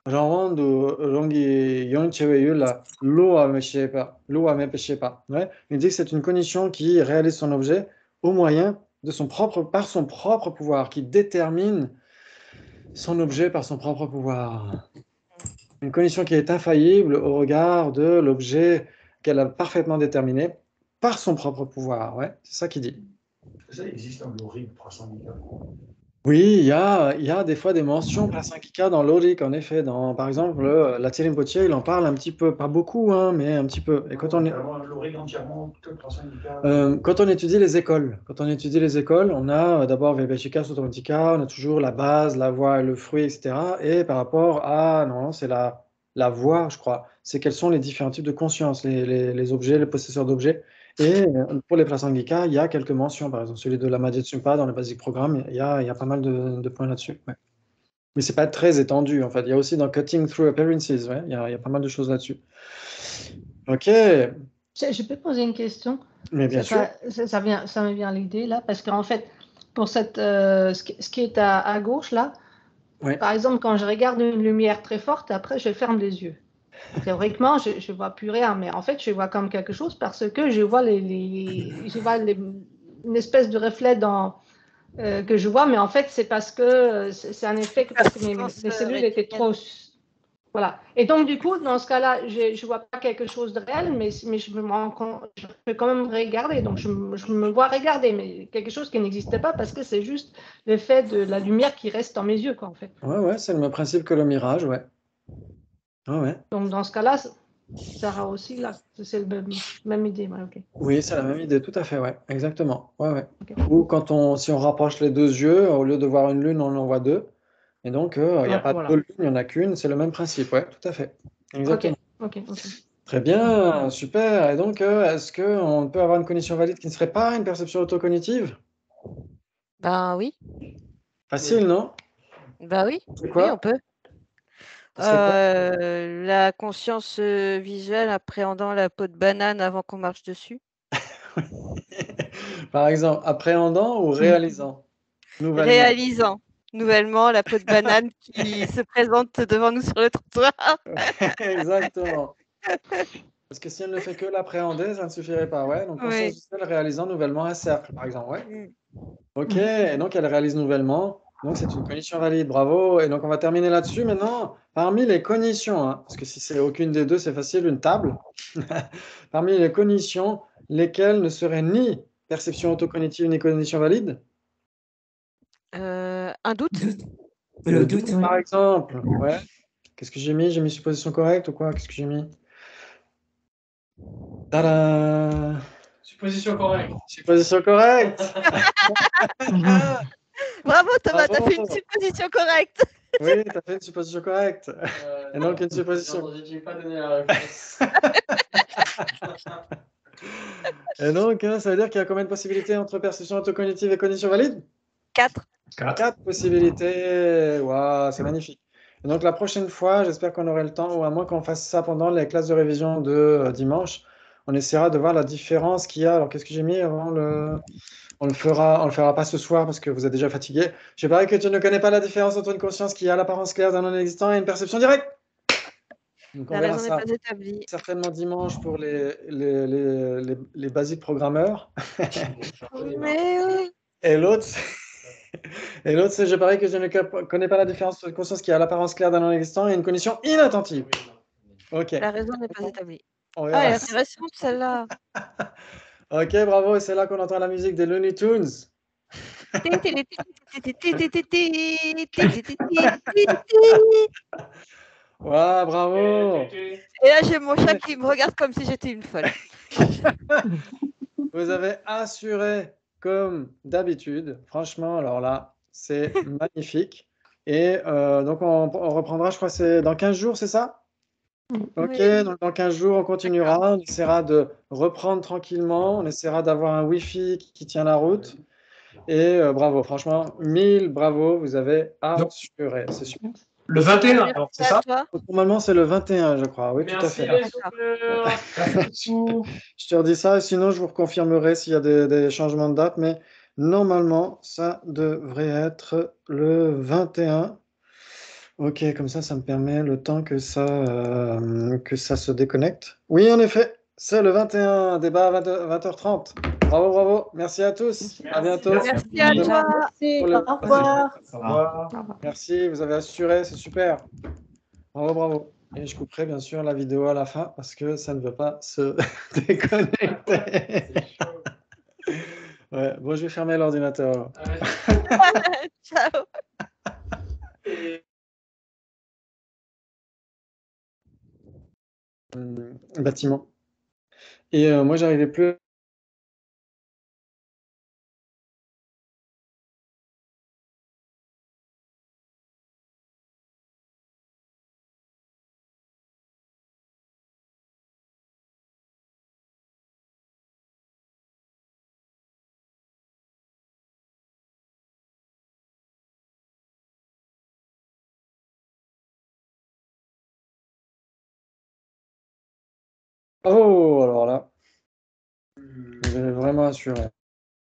Ranwandu, Rongi Yoncheweyula, Lua Meshepa. Ouais. Il dit que c'est une condition qui réalise son objet au moyen de par son propre pouvoir, qui détermine son objet par son propre pouvoir. Une condition qui est infaillible au regard de l'objet qu'elle a parfaitement déterminé par son propre pouvoir. Ouais, c'est ça qu'il dit. Ça existe dans l'Oric Prasangika. Oui, il y a des fois des mentions Prasangika dans l'Oric, en effet. Par exemple, la Rinpoche, il en parle un petit peu, pas beaucoup, hein, mais un petit peu. Et quand l'Oric entièrement, tout Prasangika. Quand on étudie les écoles, on a d'abord Viveka Sutrantika, on a toujours la base, la voie et le fruit, etc. Et par rapport à, non, c'est la voie, je crois, c'est quels sont les différents types de conscience, les objets, les possesseurs d'objets. Et pour les Prasangika, il y a quelques mentions, par exemple celui de la Madhyetsumpa dans le Basic Programme, il y a pas mal de points là-dessus. Ouais. Mais c'est pas très étendu, en fait. Il y a aussi dans Cutting Through Appearances, ouais, il y a pas mal de choses là-dessus. Ok, Je peux poser une question? mais bien sûr. Ça me vient à l'idée là, parce qu'en fait, pour ce qui est à gauche là, Ouais. par exemple, quand je regarde une lumière très forte, après je ferme les yeux. Théoriquement, je vois plus rien, mais en fait, je vois comme quelque chose parce que je vois une espèce de reflet que je vois, mais en fait, c'est parce que c'est un effet parce que mes cellules étaient trop. Voilà. Et donc, du coup, dans ce cas-là, je ne vois pas quelque chose de réel, mais je peux quand même regarder. Donc, je me vois regarder, mais quelque chose qui n'existait pas parce que c'est juste l'effet de la lumière qui reste dans mes yeux, quoi, en fait. Ouais, c'est le même principe que le mirage, ouais. Ouais. Donc, dans ce cas-là, ça sera aussi là. C'est la même idée. Ouais, okay. Oui, c'est la même idée, tout à fait, ouais, exactement. Ouais. Okay. Ou si on rapproche les deux yeux, au lieu de voir une lune, on en voit deux. Et donc, il n'y a pas deux lunes, il n'y en a qu'une, c'est le même principe, ouais, tout à fait. Exactement. Ok. Très bien, super. Et donc, est-ce qu'on peut avoir une condition valide qui ne serait pas une perception autocognitive? Ben oui. Facile, non? Ben oui. C'est quoi? Oui, on peut. La conscience visuelle appréhendant la peau de banane avant qu'on marche dessus. Par exemple, appréhendant ou réalisant? Réalisant nouvellement la peau de banane qui se présente devant nous sur le trottoir. Exactement. Parce que si elle ne fait que l'appréhender, ça ne suffirait pas, ouais. Donc, conscience visuelle réalisant nouvellement un cercle, par exemple, ouais. Ok, et donc elle réalise nouvellement. Donc, c'est une cognition valide, bravo. Et donc, on va terminer là-dessus maintenant. Parmi les cognitions, hein, parce que si c'est aucune des deux, c'est facile, une table. Parmi les cognitions, lesquelles ne seraient ni perception autocognitive ni cognition valide? Un doute. Le doute, par exemple. Ouais. Qu'est-ce que j'ai mis? J'ai mis supposition correcte ou quoi? Qu'est-ce que j'ai mis? Tada! Supposition correcte. Supposition correcte! Bravo Thomas, Bravo. t'as fait une supposition correcte. Oui, tu as fait une supposition correcte. Et donc, une supposition. J'ai pas donné la réponse. Et donc, ça veut dire qu'il y a combien de possibilités entre perception autocognitive et cognition valide? 4. 4 possibilités. Waouh, c'est magnifique. Et donc, la prochaine fois, j'espère qu'on aurait le temps, ou à moins qu'on fasse ça pendant les classes de révision de dimanche, on essaiera de voir la différence qu'il y a. Alors, qu'est-ce que j'ai mis avant On le fera pas ce soir parce que vous êtes déjà fatigué. Je parie que tu ne connais pas la différence entre une conscience qui a l'apparence claire d'un non-existant et une perception directe. Donc, on La verra raison ça n'est pas établie. certainement dimanche pour les basiques programmeurs. Mais oui. Et l'autre, c'est je parie que je ne connais pas la différence entre une conscience qui a l'apparence claire d'un non-existant et une cognition inattentive. Ok. La raison n'est pas établie. On Ah, verra elle est ça. intéressante celle-là. Ok, bravo. Et c'est là qu'on entend la musique des Looney Tunes. Ouais, bravo. Et là, j'ai mon chat qui me regarde comme si j'étais une folle. Vous avez assuré comme d'habitude. Franchement, alors là, c'est magnifique. Et donc, on reprendra, je crois, c'est dans 15 jours, c'est ça? Ok, Oui. donc dans 15 jours, on continuera. On essaiera de reprendre tranquillement. On essaiera d'avoir un Wi-Fi qui tient la route. Et bravo, franchement, 1000 bravo, vous avez assuré. C'est super. Le 21, alors, c'est ça? Normalement, c'est le 21, je crois. Oui, tout à Merci fait. les auteurs. Merci beaucoup. Je te redis ça, et sinon je vous reconfirmerai s'il y a des changements de date, mais normalement, ça devrait être le 21. Ok, comme ça me permet le temps que ça se déconnecte. Oui, en effet, c'est le 21, débat à 20h30. Bravo, bravo. Merci à tous. À bientôt. Merci à toi. Merci. Pour le- Au revoir. Au revoir. Merci, vous avez assuré, c'est super. Bravo, bravo. Et je couperai bien sûr la vidéo à la fin parce que ça ne veut pas se déconnecter. Ouais, bon, je vais fermer l'ordinateur. Ciao. Bâtiment. Et moi, j'arrivais plus. Oh, alors là, vous avez vraiment assuré.